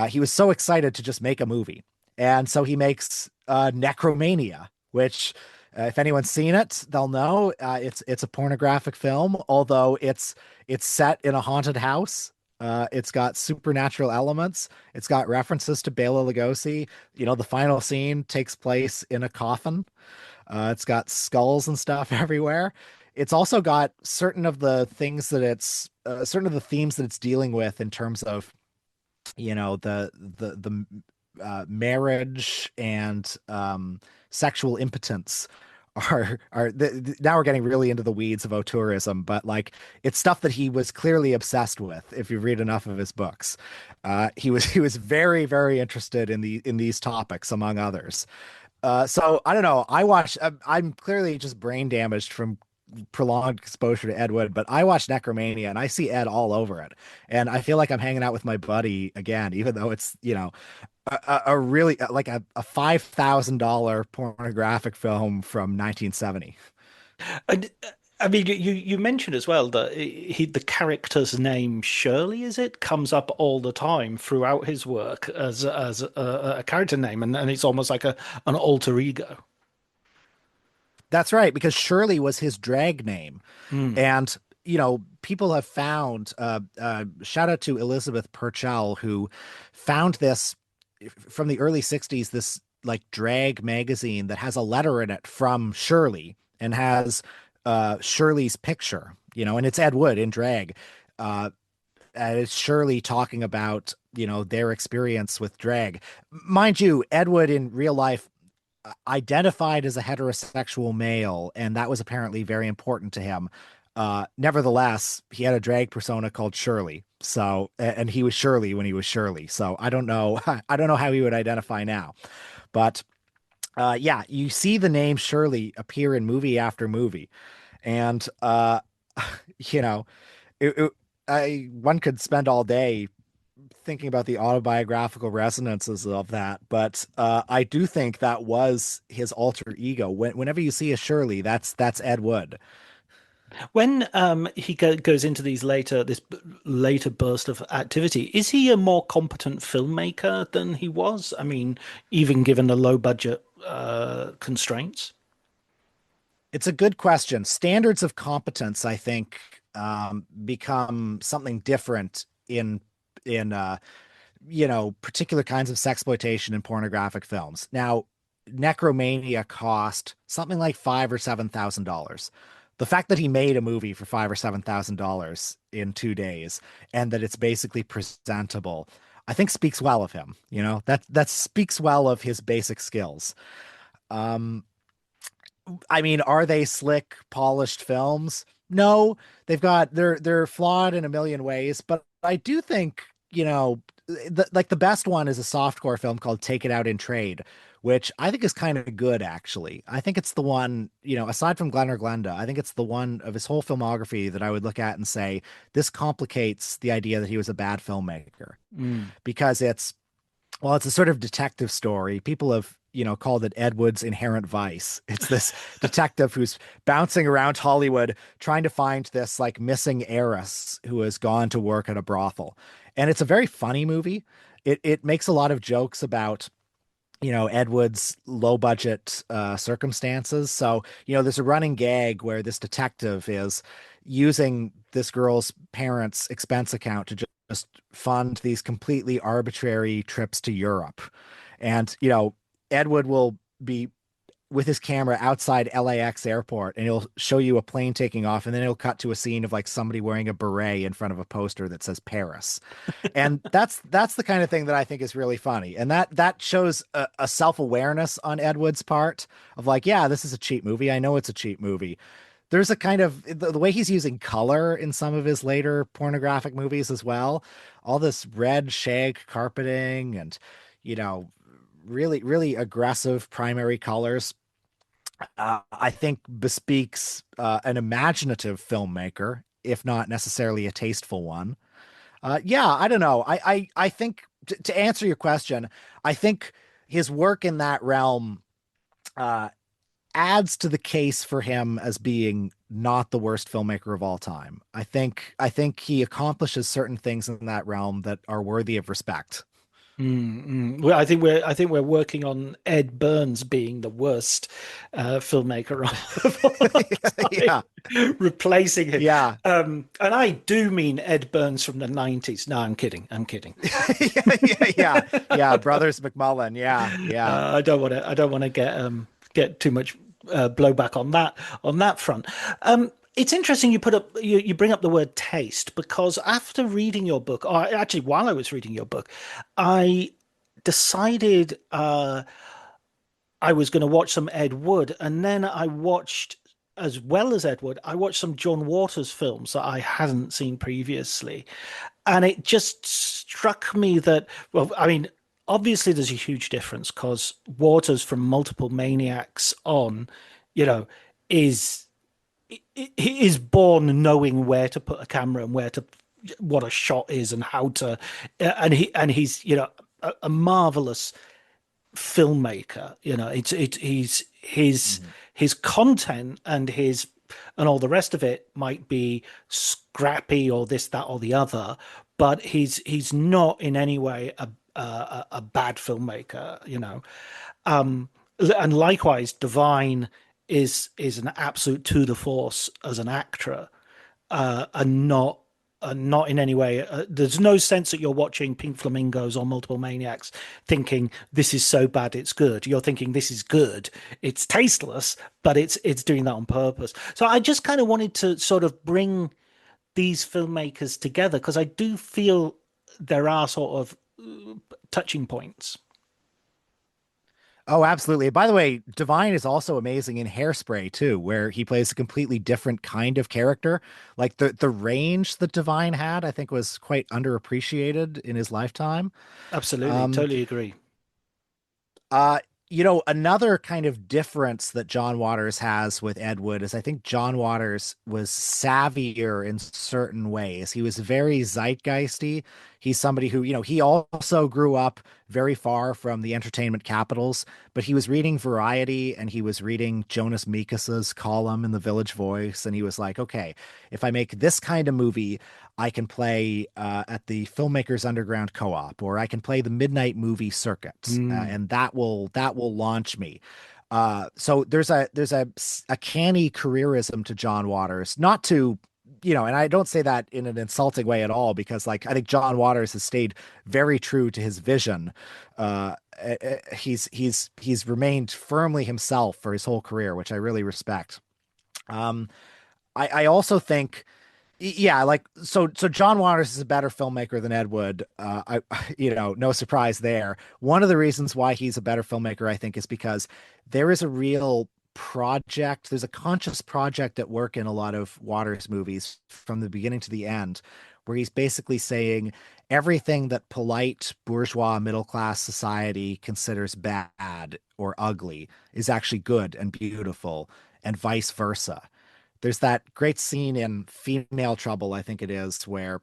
He was so excited to just make a movie. And so he makes Necromania, which, if anyone's seen it, they'll know it's a pornographic film, although it's set in a haunted house. It's got supernatural elements. It's got references to Bela Lugosi. The final scene takes place in a coffin. It's got skulls and stuff everywhere. It's also got certain of the themes that it's dealing with in terms of the marriage and sexual impotence now we're getting really into the weeds of auteurism, but like it's stuff that he was clearly obsessed with. If you read enough of his books, he was very, very interested in these topics, among others. So I don't know. I'm clearly just brain damaged from prolonged exposure to Ed Wood, but I watch Necromania and I see Ed all over it. And I feel like I'm hanging out with my buddy again, even though it's, a really like a $5,000 pornographic film from 1970. And I mean, you mentioned as well that the character's name Shirley, is it, comes up all the time throughout his work as a character name, and it's almost like an alter ego. That's right, because Shirley was his drag name. Mm. And, people have found, shout out to Elizabeth Purcell, who found this from the early 60s, this like drag magazine that has a letter in it from Shirley and has Shirley's picture, and it's Ed Wood in drag. And it's Shirley talking about, their experience with drag. Mind you, Ed Wood in real life identified as a heterosexual male, and that was apparently very important to him. Nevertheless, he had a drag persona called Shirley. So, and he was Shirley when he was Shirley. So I don't know. I don't know how he would identify now, but yeah, you see the name Shirley appear in movie after movie, and you know, one could spend all day thinking about the autobiographical resonances of that, but I do think that was his alter ego. Whenever you see a Shirley, that's Ed Wood. When he goes into this later burst of activity, is he a more competent filmmaker than he was? I mean, even given the low budget constraints. It's a good question. Standards of competence, I think, become something different in particular kinds of sexploitation and pornographic films. Now, Necromania cost something like $5,000 or $7,000. The fact that he made a movie for $5,000 or $7,000 in 2 days and that it's basically presentable, I think speaks well of him. That speaks well of his basic skills. I mean, are they slick, polished films? No, they're flawed in a million ways, but I do think, the best one is a softcore film called Take It Out in Trade, which I think is kind of good, actually. I think it's the one, aside from Glen or Glenda, I think it's the one of his whole filmography that I would look at and say, this complicates the idea that he was a bad filmmaker. Because it's a sort of detective story. People have, called it Ed Wood's Inherent Vice. It's this detective who's bouncing around Hollywood trying to find this like missing heiress who has gone to work at a brothel. And it's a very funny movie. It makes a lot of jokes about Ed Wood's low budget circumstances. So, there's a running gag where this detective is using this girl's parents' expense account to just fund these completely arbitrary trips to Europe. And, Ed Wood will be with his camera outside LAX airport, and he'll show you a plane taking off, and then he'll cut to a scene of like somebody wearing a beret in front of a poster that says Paris. And that's the kind of thing that I think is really funny. And that shows a self-awareness on Ed Wood's part of like, yeah, this is a cheap movie. I know it's a cheap movie. There's a kind of the way he's using color in some of his later pornographic movies as well. All this red shag carpeting and, you know, really, really aggressive primary colors, I think bespeaks an imaginative filmmaker, if not necessarily a tasteful one. Yeah, I don't know. I think to answer your question, I think his work in that realm uh, adds to the case for him as being not the worst filmmaker of all time. I think he accomplishes certain things in that realm that are worthy of respect. Well, I think we're working on Ed Burns being the worst filmmaker of all Yeah, time, replacing him. yeah, And I do mean Ed Burns from the 90s. No, I'm kidding. I'm kidding. yeah. Brothers McMullen. Yeah, yeah. I don't want to get too much blowback on that front. It's interesting you bring up the word taste, because after reading your book, or actually while I was reading your book, I decided I was going to watch some Ed Wood, and then I watched, as well as Ed Wood, I watched some John Waters films that I hadn't seen previously, and it just struck me that, well, I mean, obviously there's a huge difference because Waters from Multiple Maniacs on, you know, is he is born knowing where to put a camera and what a shot is and how to, and he's a marvelous filmmaker. He's Mhm. his content and all the rest of it might be scrappy or this, that, or the other, but he's not in any way a bad filmmaker. Um, and likewise, Divine is an absolute tour de force as an actor, and not in any way. There's no sense that you're watching Pink Flamingos or Multiple Maniacs thinking this is so bad it's good. You're thinking this is good. It's tasteless, but it's doing that on purpose. So I just kind of wanted to sort of bring these filmmakers together because I do feel there are sort of touching points. Oh, absolutely. By the way, Divine is also amazing in Hairspray too, where he plays a completely different kind of character. Like the range that Divine had, I think was quite underappreciated in his lifetime. Absolutely, Um, totally agree. Uh, another kind of difference that John Waters has with Ed Wood is I think John Waters was savvier in certain ways. He was very zeitgeisty. He's somebody who, he also grew up very far from the entertainment capitals, but he was reading Variety and he was reading Jonas Mekus's column in the Village Voice. And he was like, okay, if I make this kind of movie, I can play at the Filmmakers Underground Co-op, or I can play the Midnight Movie Circuit, Mm. and that will launch me. So there's a canny careerism to John Waters, not to, and I don't say that in an insulting way at all, because like I think John Waters has stayed very true to his vision. He's remained firmly himself for his whole career, which I really respect. Um, I also think yeah, like so John Waters is a better filmmaker than Ed Wood. No surprise there. One of the reasons why he's a better filmmaker, I think, is because there is a real project, there's a conscious project at work in a lot of Waters movies from the beginning to the end, where he's basically saying everything that polite bourgeois middle class society considers bad or ugly is actually good and beautiful, and vice versa. There's that great scene in Female Trouble, I think it is, where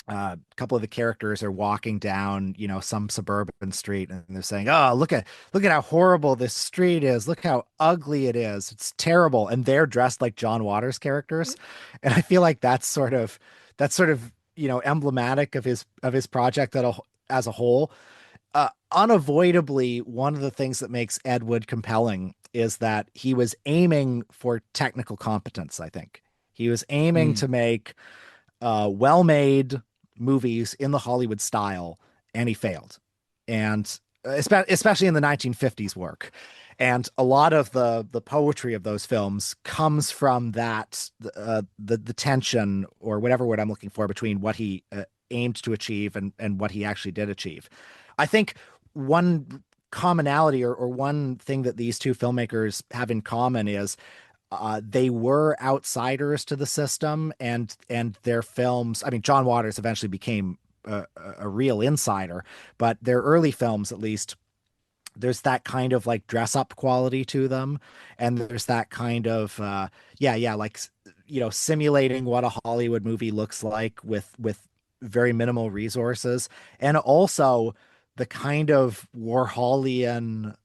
a couple of the characters are walking down, some suburban street, and they're saying, "Oh, look at how horrible this street is. Look how ugly it is. It's terrible." And they're dressed like John Waters characters, and I feel like that's sort of emblematic of his project as a whole. unavoidably, one of the things that makes Ed Wood compelling is that he was aiming for technical competence, I think. He was aiming Mm. to make well-made movies in the Hollywood style, and he failed. And especially in the 1950s work. And a lot of the poetry of those films comes from that the tension, or whatever word I'm looking for, between what he aimed to achieve and what he actually did achieve. I think one commonality, or one thing that these two filmmakers have in common is they were outsiders to the system, and their films. I mean, John Waters eventually became a real insider, but their early films, at least, there's that kind of like dress up quality to them, and there's that kind of like simulating what a Hollywood movie looks like with very minimal resources, and also the kind of Warholian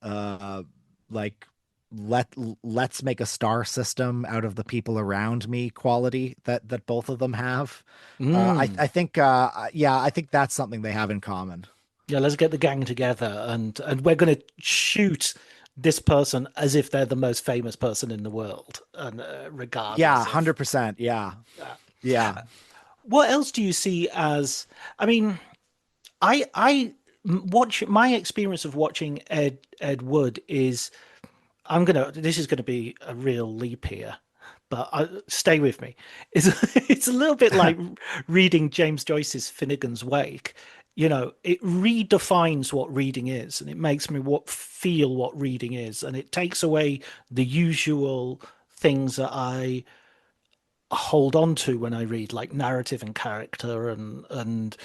like let let's make a star system out of the people around me quality that both of them have. I Mm. think I think that's something they have in common. Yeah, let's get the gang together, and we're going to shoot this person as if they're the most famous person in the world, and Yeah, regardless of 100%. Yeah. that. Yeah. What else do you see as? I mean, I watch my experience of watching Ed Wood is this is gonna be a real leap here, but stay with me. It's a little bit like reading James Joyce's Finnegan's Wake. It redefines what reading is, and it makes me feel what reading is, and it takes away the usual things that I hold on to when I read, like narrative and character and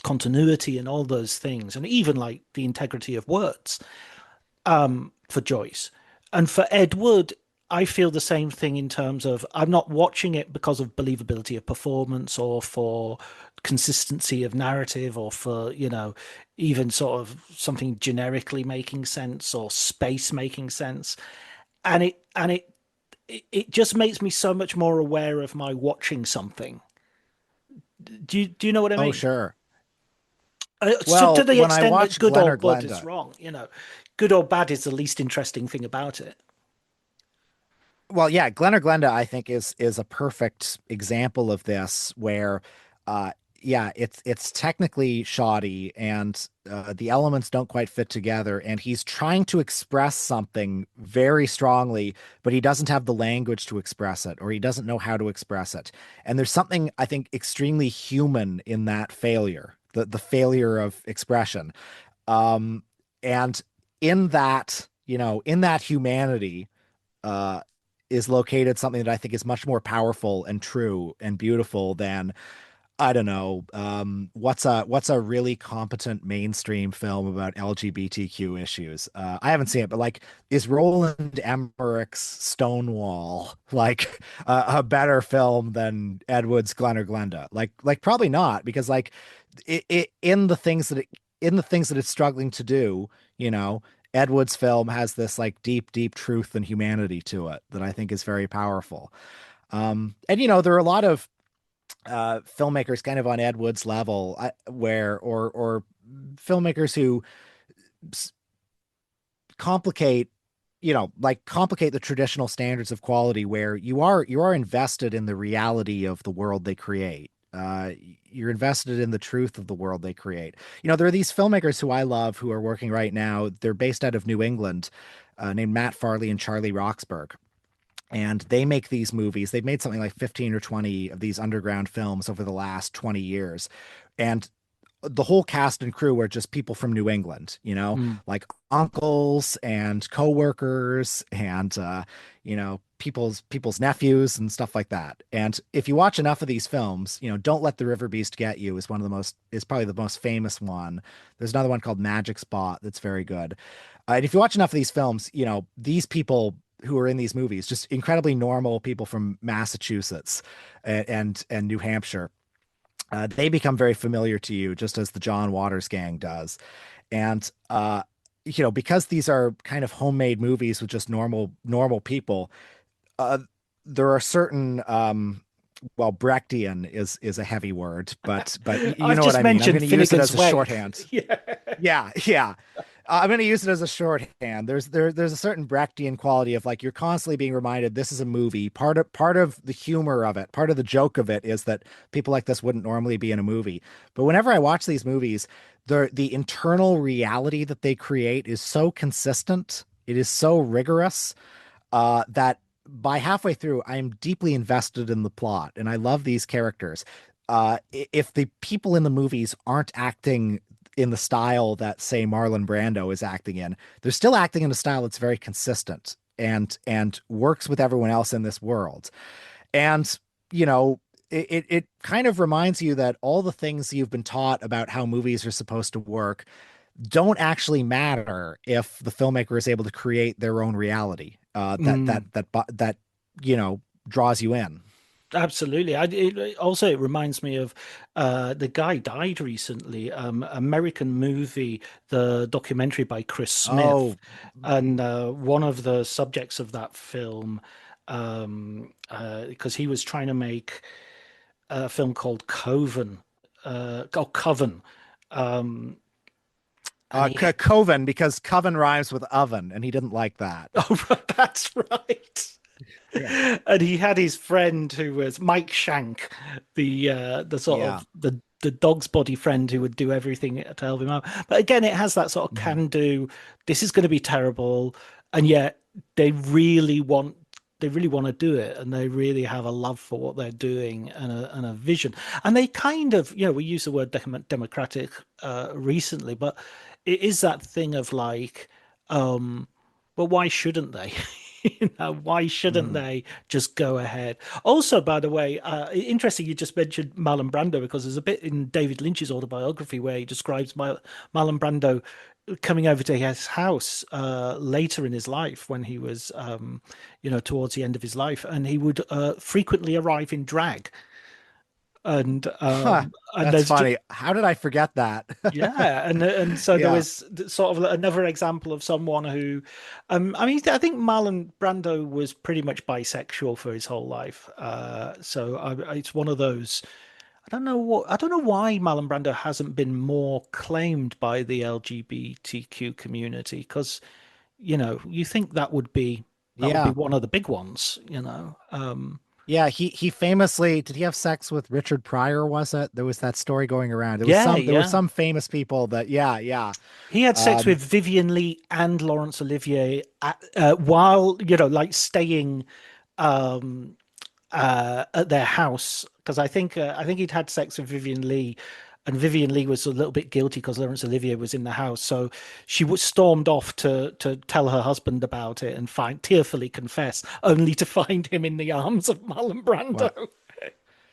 continuity and all those things, and even like the integrity of words for Joyce. And for Ed Wood, I feel the same thing in terms of I'm not watching it because of believability of performance or for consistency of narrative or for, even sort of something generically making sense or space making sense. And it just makes me so much more aware of my watching something. Do you know what I Oh, mean? sure. So to Well, the when I extent that watch good Glenn or or bad is Glenda, wrong, good or bad is the least interesting thing about it. well, yeah, Glenn or Glenda, I think is a perfect example of this, where, uh, yeah, it's technically shoddy, and the elements don't quite fit together, and he's trying to express something very strongly, but he doesn't have the language to express it, or he doesn't know how to express it. And there's something, I think, extremely human in that failure, the failure of expression. Um, and in that humanity, uh, is located something that I think is much more powerful and true and beautiful than, I don't know, what's a really competent mainstream film about LGBTQ issues? I haven't seen it, but like, is Roland Emmerich's Stonewall like a better film than Ed Wood's Glen or Glenda? Like probably not, because like in the things that it's struggling to do, you know, Ed Wood's film has this like deep truth and humanity to it that I think is very powerful. And there are a lot of filmmakers kind of on Ed Wood's level, where or filmmakers who s- complicate complicate the traditional standards of quality, where you are invested in the reality of the world they create. You're invested in the truth of the world they create. There are these filmmakers who I love, who are working right now. They're based out of New England, named Matt Farley and Charlie Roxburgh, and they make these movies. They've made something like 15 or 20 of these underground films over the last 20 years. And the whole cast and crew are just people from New England, Mm. like uncles and coworkers, and people's nephews and stuff like that. And if you watch enough of these films, Don't Let the River Beast Get You is probably the most famous one. There's another one called Magic Spot that's very good. And if you watch enough of these films, these people who are in these movies, just incredibly normal people from Massachusetts and New Hampshire, they become very familiar to you, just as the John Waters gang does. And because these are kind of homemade movies with just normal people, uh, there are certain well, Brechtian is a heavy word, but you I've know what just I mean. I'm mentioned going to use it Finnegan's as a Wake. shorthand. Yeah. Yeah, yeah. I'm going to use it as a shorthand. There's a certain Brechtian quality of like you're constantly being reminded this is a movie. Part of the humor of it, part of the joke of it is that people like this wouldn't normally be in a movie. But whenever I watch these movies, the internal reality that they create is so consistent. It is so rigorous that by halfway through, I am deeply invested in the plot, and I love these characters. If the people in the movies aren't acting in the style that, say, Marlon Brando is acting in, they're still acting in a style that's very consistent and works with everyone else in this world. And you know, it kind of reminds you that all the things you've been taught about how movies are supposed to work don't actually matter if the filmmaker is able to create their own reality that you know draws you in. Absolutely. It reminds me of the guy died recently, American movie, the documentary by Chris Smith. Oh, And one of the subjects of that film, because he was trying to make a film called Coven. Um, and he, Coven, because coven rhymes with oven, and he didn't like that. oh, that's right. Yeah, And he had his friend who was Mike Shank, the sort yeah. of the dog's body friend who would do everything to help him out. But again, it has that sort of Mhm. can do. This is going to be terrible, and yet they really want they really want to do it, and they really have a love for what they're doing and a vision. And they kind of, we use the word democratic recently, but it is that thing of like, well, why shouldn't they? Why shouldn't Mhm. they just go ahead? Also, by the way, interesting you just mentioned Marlon Brando because there's a bit in David Lynch's autobiography where he describes Marlon Brando coming over to his house later in his life when he was, towards the end of his life, and he would frequently arrive in drag, and Huh, that's there's just funny. How did I forget that? yeah, and so there Yeah. was sort of another example of someone who, I mean, I think Marlon Brando was pretty much bisexual for his whole life. So it's one of those. I don't know why Marlon Brando hasn't been more claimed by the LGBTQ community because, you think that would be Yeah. one of the big ones. Yeah, he famously did he have sex with Richard Pryor, was it? There was that story going around. Yeah, There were yeah. some famous people that yeah. He had sex Um with Vivian Lee and Laurence Olivier while, like staying um, at their house. Because I think he'd had sex with Vivian Lee, and Vivian Lee was a little bit guilty because Laurence Olivier was in the house. So she was stormed off to tell her husband about it and tearfully confess, only to find him in the arms of Marlon wow. Brando.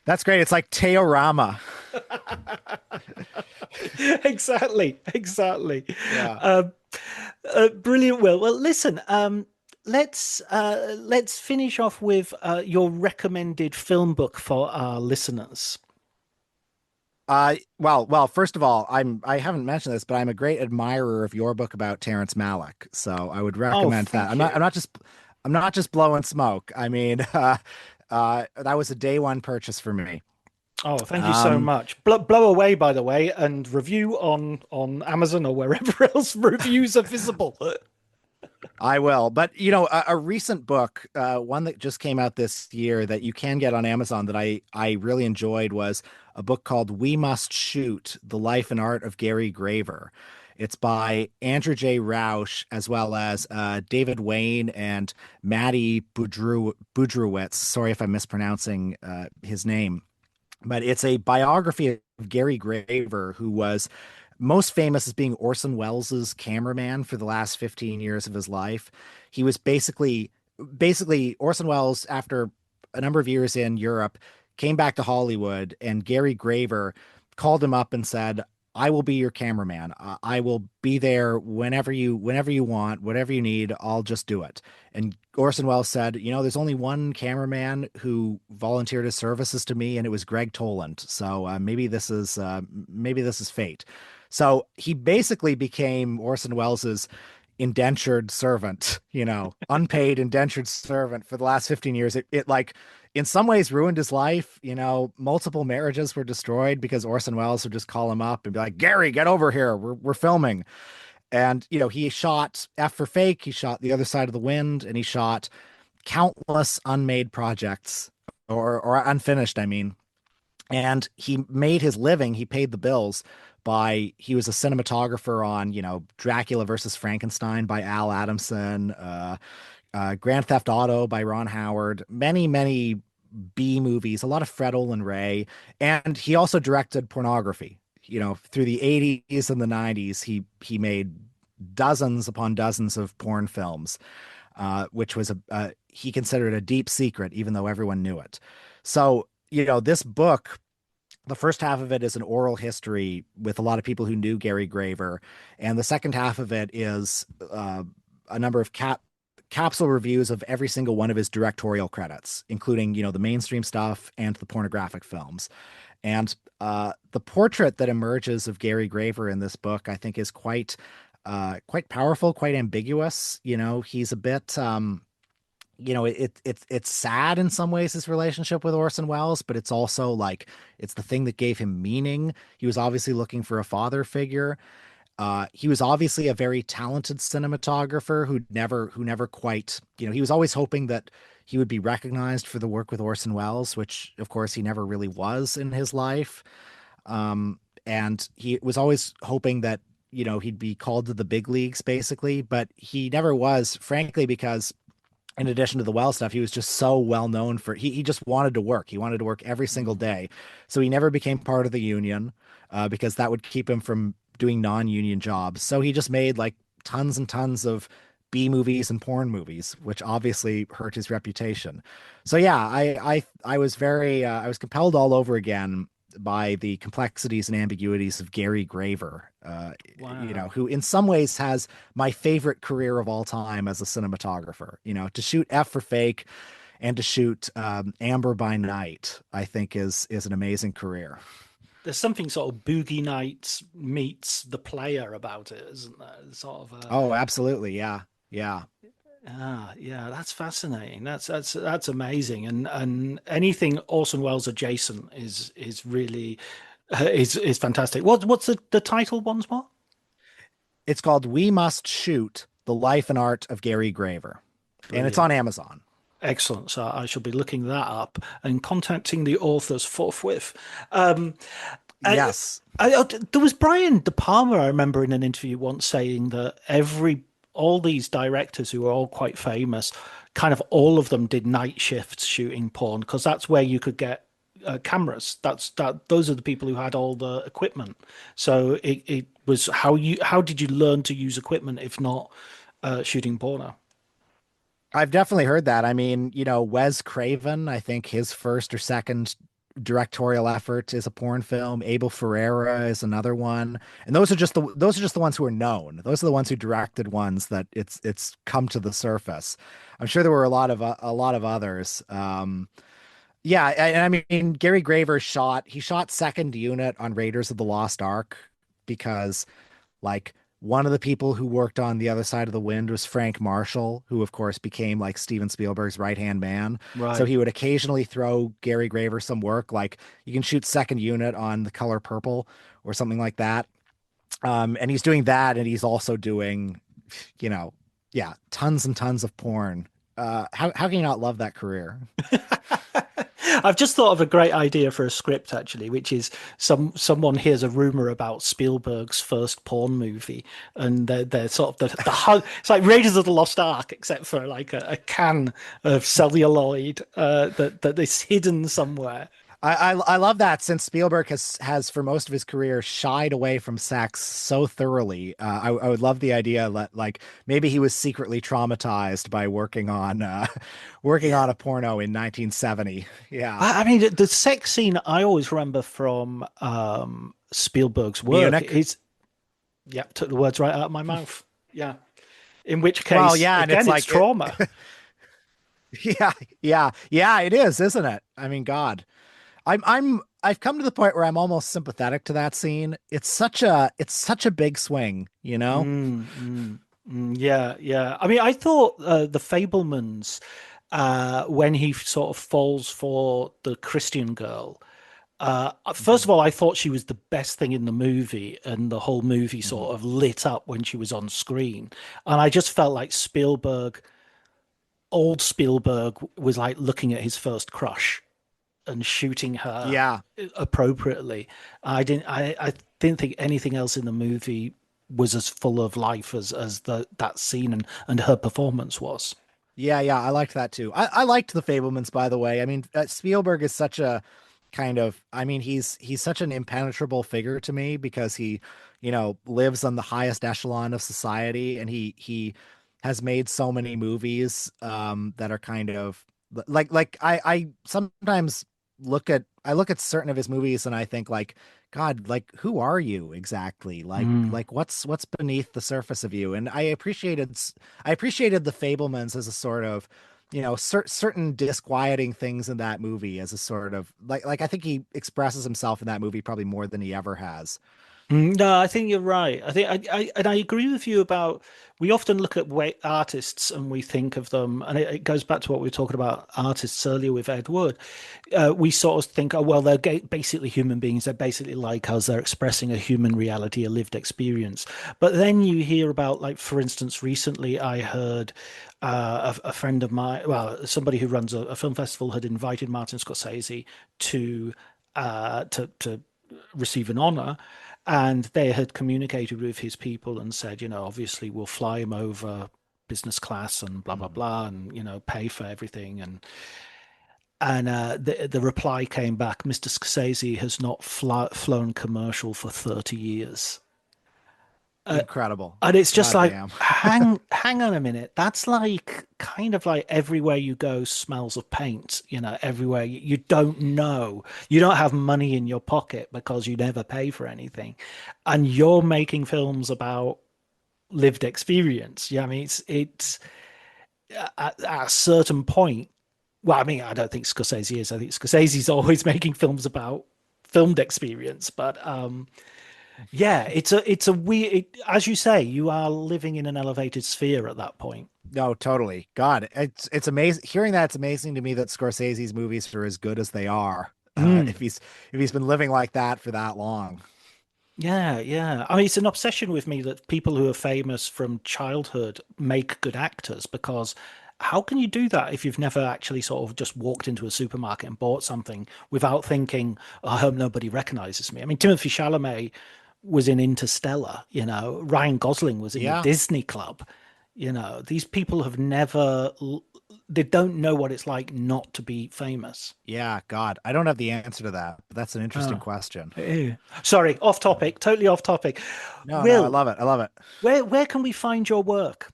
That's great. It's like Teorama. Exactly, exactly. Yeah. Um, Brilliant, Will. Well, listen. Let's finish off with your recommended film book for our listeners. Well, first of all, I haven't mentioned this, but I'm a great admirer of your book about Terrence Malick. So I would Oh, recommend that. thank you. I'm not just blowing smoke. I mean, that was a day one purchase for me. Oh, thank you so Um, much. Blow away, by the way, and review on Amazon or wherever else reviews are visible. I will. But a recent book, one that just came out this year that you can get on Amazon that I really enjoyed was a book called We Must Shoot: The Life and Art of Gary Graver. It's by Andrew J. Rausch as well as David Wayne and Maddie Budrowitz. Sorry if I'm mispronouncing his name, but it's a biography of Gary Graver, who was most famous as being Orson Welles's cameraman for the last 15 years of his life. He was basically Orson Welles, after a number of years in Europe, came back to Hollywood, and Gary Graver called him up and said, I will be your cameraman. I will be there whenever you want, whatever you need, I'll just do it. And Orson Welles said, there's only one cameraman who volunteered his services to me, and it was Greg Toland. So maybe this is fate. So he basically became Orson Welles's indentured servant, unpaid indentured servant for the last 15 years. It like in some ways ruined his life. Multiple marriages were destroyed because Orson Welles would just call him up and be like, Gary, get over here. We're filming. And, he shot F for Fake. He shot The Other Side of the Wind, and he shot countless unmade projects or unfinished, I mean. And he made his living. He paid the bills he was a cinematographer on, Dracula versus Frankenstein by Al Adamson, Grand Theft Auto by Ron Howard, many, many B movies, a lot of Fred Olen Ray. And he also directed pornography. Through the 80s and the 90s, he made dozens upon dozens of porn films, which was he considered a deep secret, even though everyone knew it. So, this book, the first half of it is an oral history with a lot of people who knew Gary Graver. And the second half of it is a number of capsule reviews of every single one of his directorial credits, including, the mainstream stuff and the pornographic films. And the portrait that emerges of Gary Graver in this book, I think, is quite powerful, quite ambiguous. He's a bit, it's sad in some ways, his relationship with Orson Welles, but it's also like, it's the thing that gave him meaning. He was obviously looking for a father figure. He was obviously a very talented cinematographer who never quite, he was always hoping that he would be recognized for the work with Orson Welles, which of course he never really was in his life. And he was always hoping that, he'd be called to the big leagues basically, but he never was, frankly, because in addition to the Welles stuff, he was just so well known for, he just wanted to work. He wanted to work every single day. So he never became part of the union because that would keep him from doing non-union jobs. So he just made like tons and tons of B movies and porn movies, which obviously hurt his reputation. So yeah, I was I was compelled all over again by the complexities and ambiguities of Gary Graver, Wow. who in some ways has my favorite career of all time as a cinematographer. To shoot F for Fake and to shoot Amber by Night, I think is an amazing career. There's something sort of Boogie Nights meets The Player about it, isn't there? Sort of Oh, absolutely. Yeah. Yeah. yeah, that's fascinating. That's amazing. And anything Orson Welles adjacent is really is fantastic. What's the title once more? It's called We Must Shoot: The Life and Art of Gary Graver. And it's Brilliant. on Amazon. Excellent. So I shall be looking that up and contacting the authors forthwith. Um, I, Yes. there was Brian De Palma, I remember in an interview once saying that all these directors who are all quite famous, kind of all of them did night shifts shooting porn because that's where you could get cameras. Those are the people who had all the equipment. So it was how did you learn to use equipment if not shooting porno? I've definitely heard that. I mean, Wes Craven, I think his first or second directorial effort is a porn film. Abel Ferreira is another one. And those are just the ones who are known. Those are the ones who directed ones that it's come to the surface. I'm sure there were a lot of others. Yeah, and I mean Gary Graver he shot second unit on Raiders of the Lost Ark because like one of the people who worked on The Other Side of the Wind was Frank Marshall, who of course became like Steven Spielberg's right-hand man. So Right. he would occasionally throw Gary Graver some work, like you can shoot second unit on The Color Purple or something like that. And he's doing that, and he's also doing, you know, yeah, tons and tons of porn. How can you not love that career? I've just thought of a great idea for a script actually, which is someone hears a rumor about Spielberg's first porn movie, and they're sort of it's like Raiders of the Lost Ark, except for like a can of celluloid that is hidden somewhere. I love that since Spielberg has for most of his career shied away from sex so thoroughly. I would love the idea that like maybe he was secretly traumatized by working on working Yeah. on a porno in 1970. Yeah, I mean, the sex scene I always remember from Spielberg's work Munich. is, yeah, took the words right out of my mouth. Yeah. In which Well, case, yeah, and it's again, it's like it, trauma. yeah, it is, isn't it? I mean, God, I've come to the point where I'm almost sympathetic to that scene. It's such a big swing, you know? Mm, mm. Yeah, yeah. I mean, I thought the Fablemans, when he sort of falls for the Christian girl, first Mhm. of all, I thought she was the best thing in the movie, and the whole movie Mhm. sort of lit up when she was on screen. And I just felt like old Spielberg, was like looking at his first crush and shooting her Yeah. appropriately. I didn't think anything else in the movie was as full of life as that scene and her performance was. Yeah, yeah, I liked that too. I liked the Fablemans, by the way. I mean, Spielberg is such a kind of, I mean, he's such an impenetrable figure to me because he, lives on the highest echelon of society, and he has made so many movies that are kind of like I sometimes look at certain of his movies and I think like, God, like who are you exactly? Mm. Like what's beneath the surface of you? And I appreciated the Fablemans as a sort of, certain disquieting things in that movie as a sort of like I think he expresses himself in that movie probably more than he ever has. No, I think you're right. I think and I agree with you about, we often look at artists and we think of them, and it goes back to what we were talking about artists earlier with Ed Wood. We sort of think, oh well, they're basically human beings. They're basically like us. They're expressing a human reality, a lived experience. But then you hear about, like, for instance, recently I heard a friend of mine, well, somebody who runs a film festival, had invited Martin Scorsese to to receive an honor, and they had communicated with his people and said, obviously we'll fly him over business class and blah blah Mhm. blah, and pay for everything. And the reply came back: Mr. Scorsese has not flown commercial for 30 years. Uh, Incredible. and it's just God like, damn. hang on a minute. That's like kind of like everywhere you go smells of paint, everywhere you don't know. You don't have money in your pocket because you never pay for anything. And you're making films about lived experience. Yeah, I mean, it's at a certain point. Well, I mean, I don't think Scorsese is. I think Scorsese's always making films about filmed experience, but yeah, it's a weird. As you say, you are living in an elevated sphere at that point. No, totally. God, it's amazing hearing that. It's amazing to me that Scorsese's movies are as good as they are. Mm. If he's been living like that for that long. Yeah, yeah. I mean, it's an obsession with me that people who are famous from childhood make good actors, because how can you do that if you've never actually sort of just walked into a supermarket and bought something without thinking, "Oh, I hope nobody recognizes me"? I mean, Timothy Chalamet was in Interstellar, Ryan Gosling was in the Yeah. Disney Club. These people have never, they don't know what it's like not to be famous. Yeah, God, I don't have the answer to that, but that's an interesting Oh, question. eh. Sorry, off topic, totally off topic. No, no, I Will, love it. I love it. where can we find your work?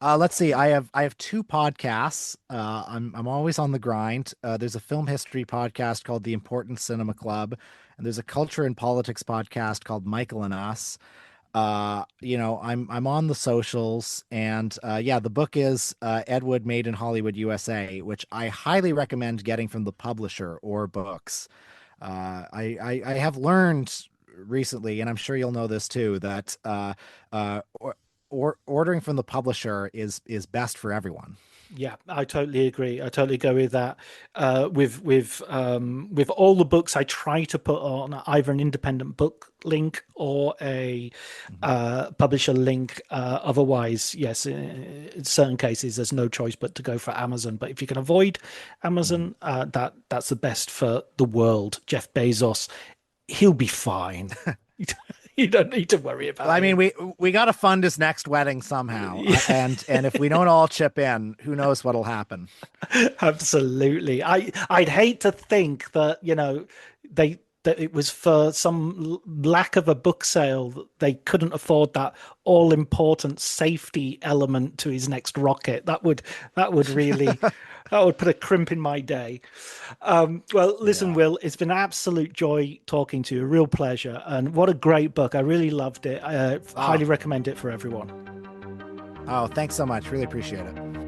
Let's see. I have two podcasts. I'm always on the grind. There's a film history podcast called The Important Cinema Club, and there's a culture and politics podcast called Michael and Us. I'm on the socials, and yeah, the book is Ed Wood Made in Hollywood, USA, which I highly recommend getting from the publisher or books. I have learned recently, and I'm sure you'll know this too, that or ordering from the publisher is best for everyone. Yeah, I totally agree. I totally go with that. With all the books, I try to put on either an independent book link or a Mhm. publisher link. Otherwise, yes, in certain cases, there's no choice but to go for Amazon. But if you can avoid Mhm. Amazon, that's the best for the world. Jeff Bezos, he'll be fine. You don't need to worry Well, about I mean, him. we got to fund his next wedding somehow, and if we don't all chip in, who knows what'll happen? Absolutely. I'd hate to think that, that it was for some lack of a book sale that they couldn't afford that all important safety element to his next rocket. That would really, that would put a crimp in my day. Well, listen, Yeah. Will, it's been an absolute joy talking to you, a real pleasure. And what a great book. I really loved it. I Oh, highly recommend it for everyone. oh, thanks so much. Really appreciate it.